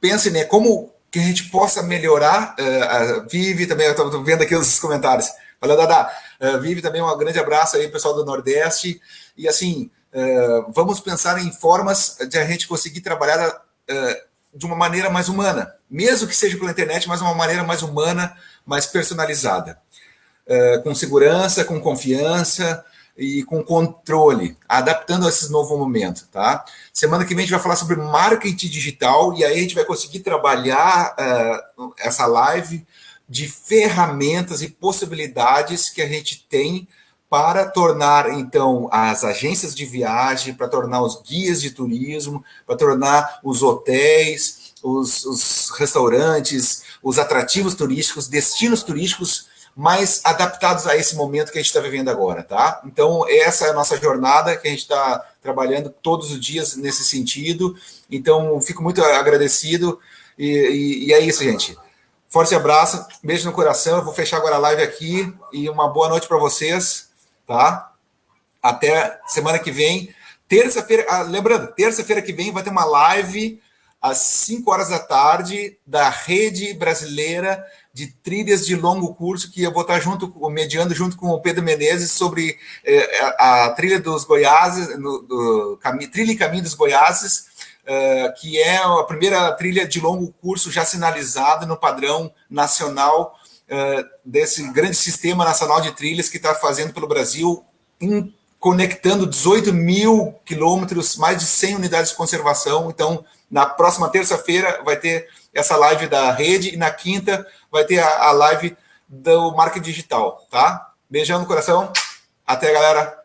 Speaker 1: pensem, né, como que a gente possa melhorar. A Vivi também, eu estou vendo aqui os comentários. Valeu, Dada. Vivi também, um grande abraço aí, pessoal do Nordeste. E assim, vamos pensar em formas de a gente conseguir trabalhar de uma maneira mais humana, mesmo que seja pela internet, mas uma maneira mais humana, mais personalizada, com segurança, com confiança e com controle, adaptando a esse novo momento, tá? Semana que vem a gente vai falar sobre marketing digital e aí a gente vai conseguir trabalhar essa live de ferramentas e possibilidades que a gente tem para tornar, então, as agências de viagem, para tornar os guias de turismo, para tornar os hotéis, os restaurantes, os atrativos turísticos, destinos turísticos mais adaptados a esse momento que a gente está vivendo agora, tá? Então, essa é a nossa jornada, que a gente está trabalhando todos os dias nesse sentido. Então, fico muito agradecido e é isso, gente. Forte abraço, beijo no coração. Eu vou fechar agora a live aqui e uma boa noite para vocês. Tá? Até semana que vem. Terça-feira, lembrando, terça-feira que vem vai ter uma live às 5 horas da tarde da Rede Brasileira de Trilhas de Longo Curso, que eu vou estar mediando junto com o Pedro Menezes sobre a Trilha dos Goiáses, Trilha e Caminho dos Goiáses, que é a primeira trilha de longo curso já sinalizada no padrão nacional desse grande sistema nacional de trilhas que está fazendo pelo Brasil, conectando 18 mil quilômetros, mais de 100 unidades de conservação. Então, na próxima terça-feira vai ter essa live da rede e na quinta vai ter a live do marketing digital, tá? Beijão no coração. Até, galera.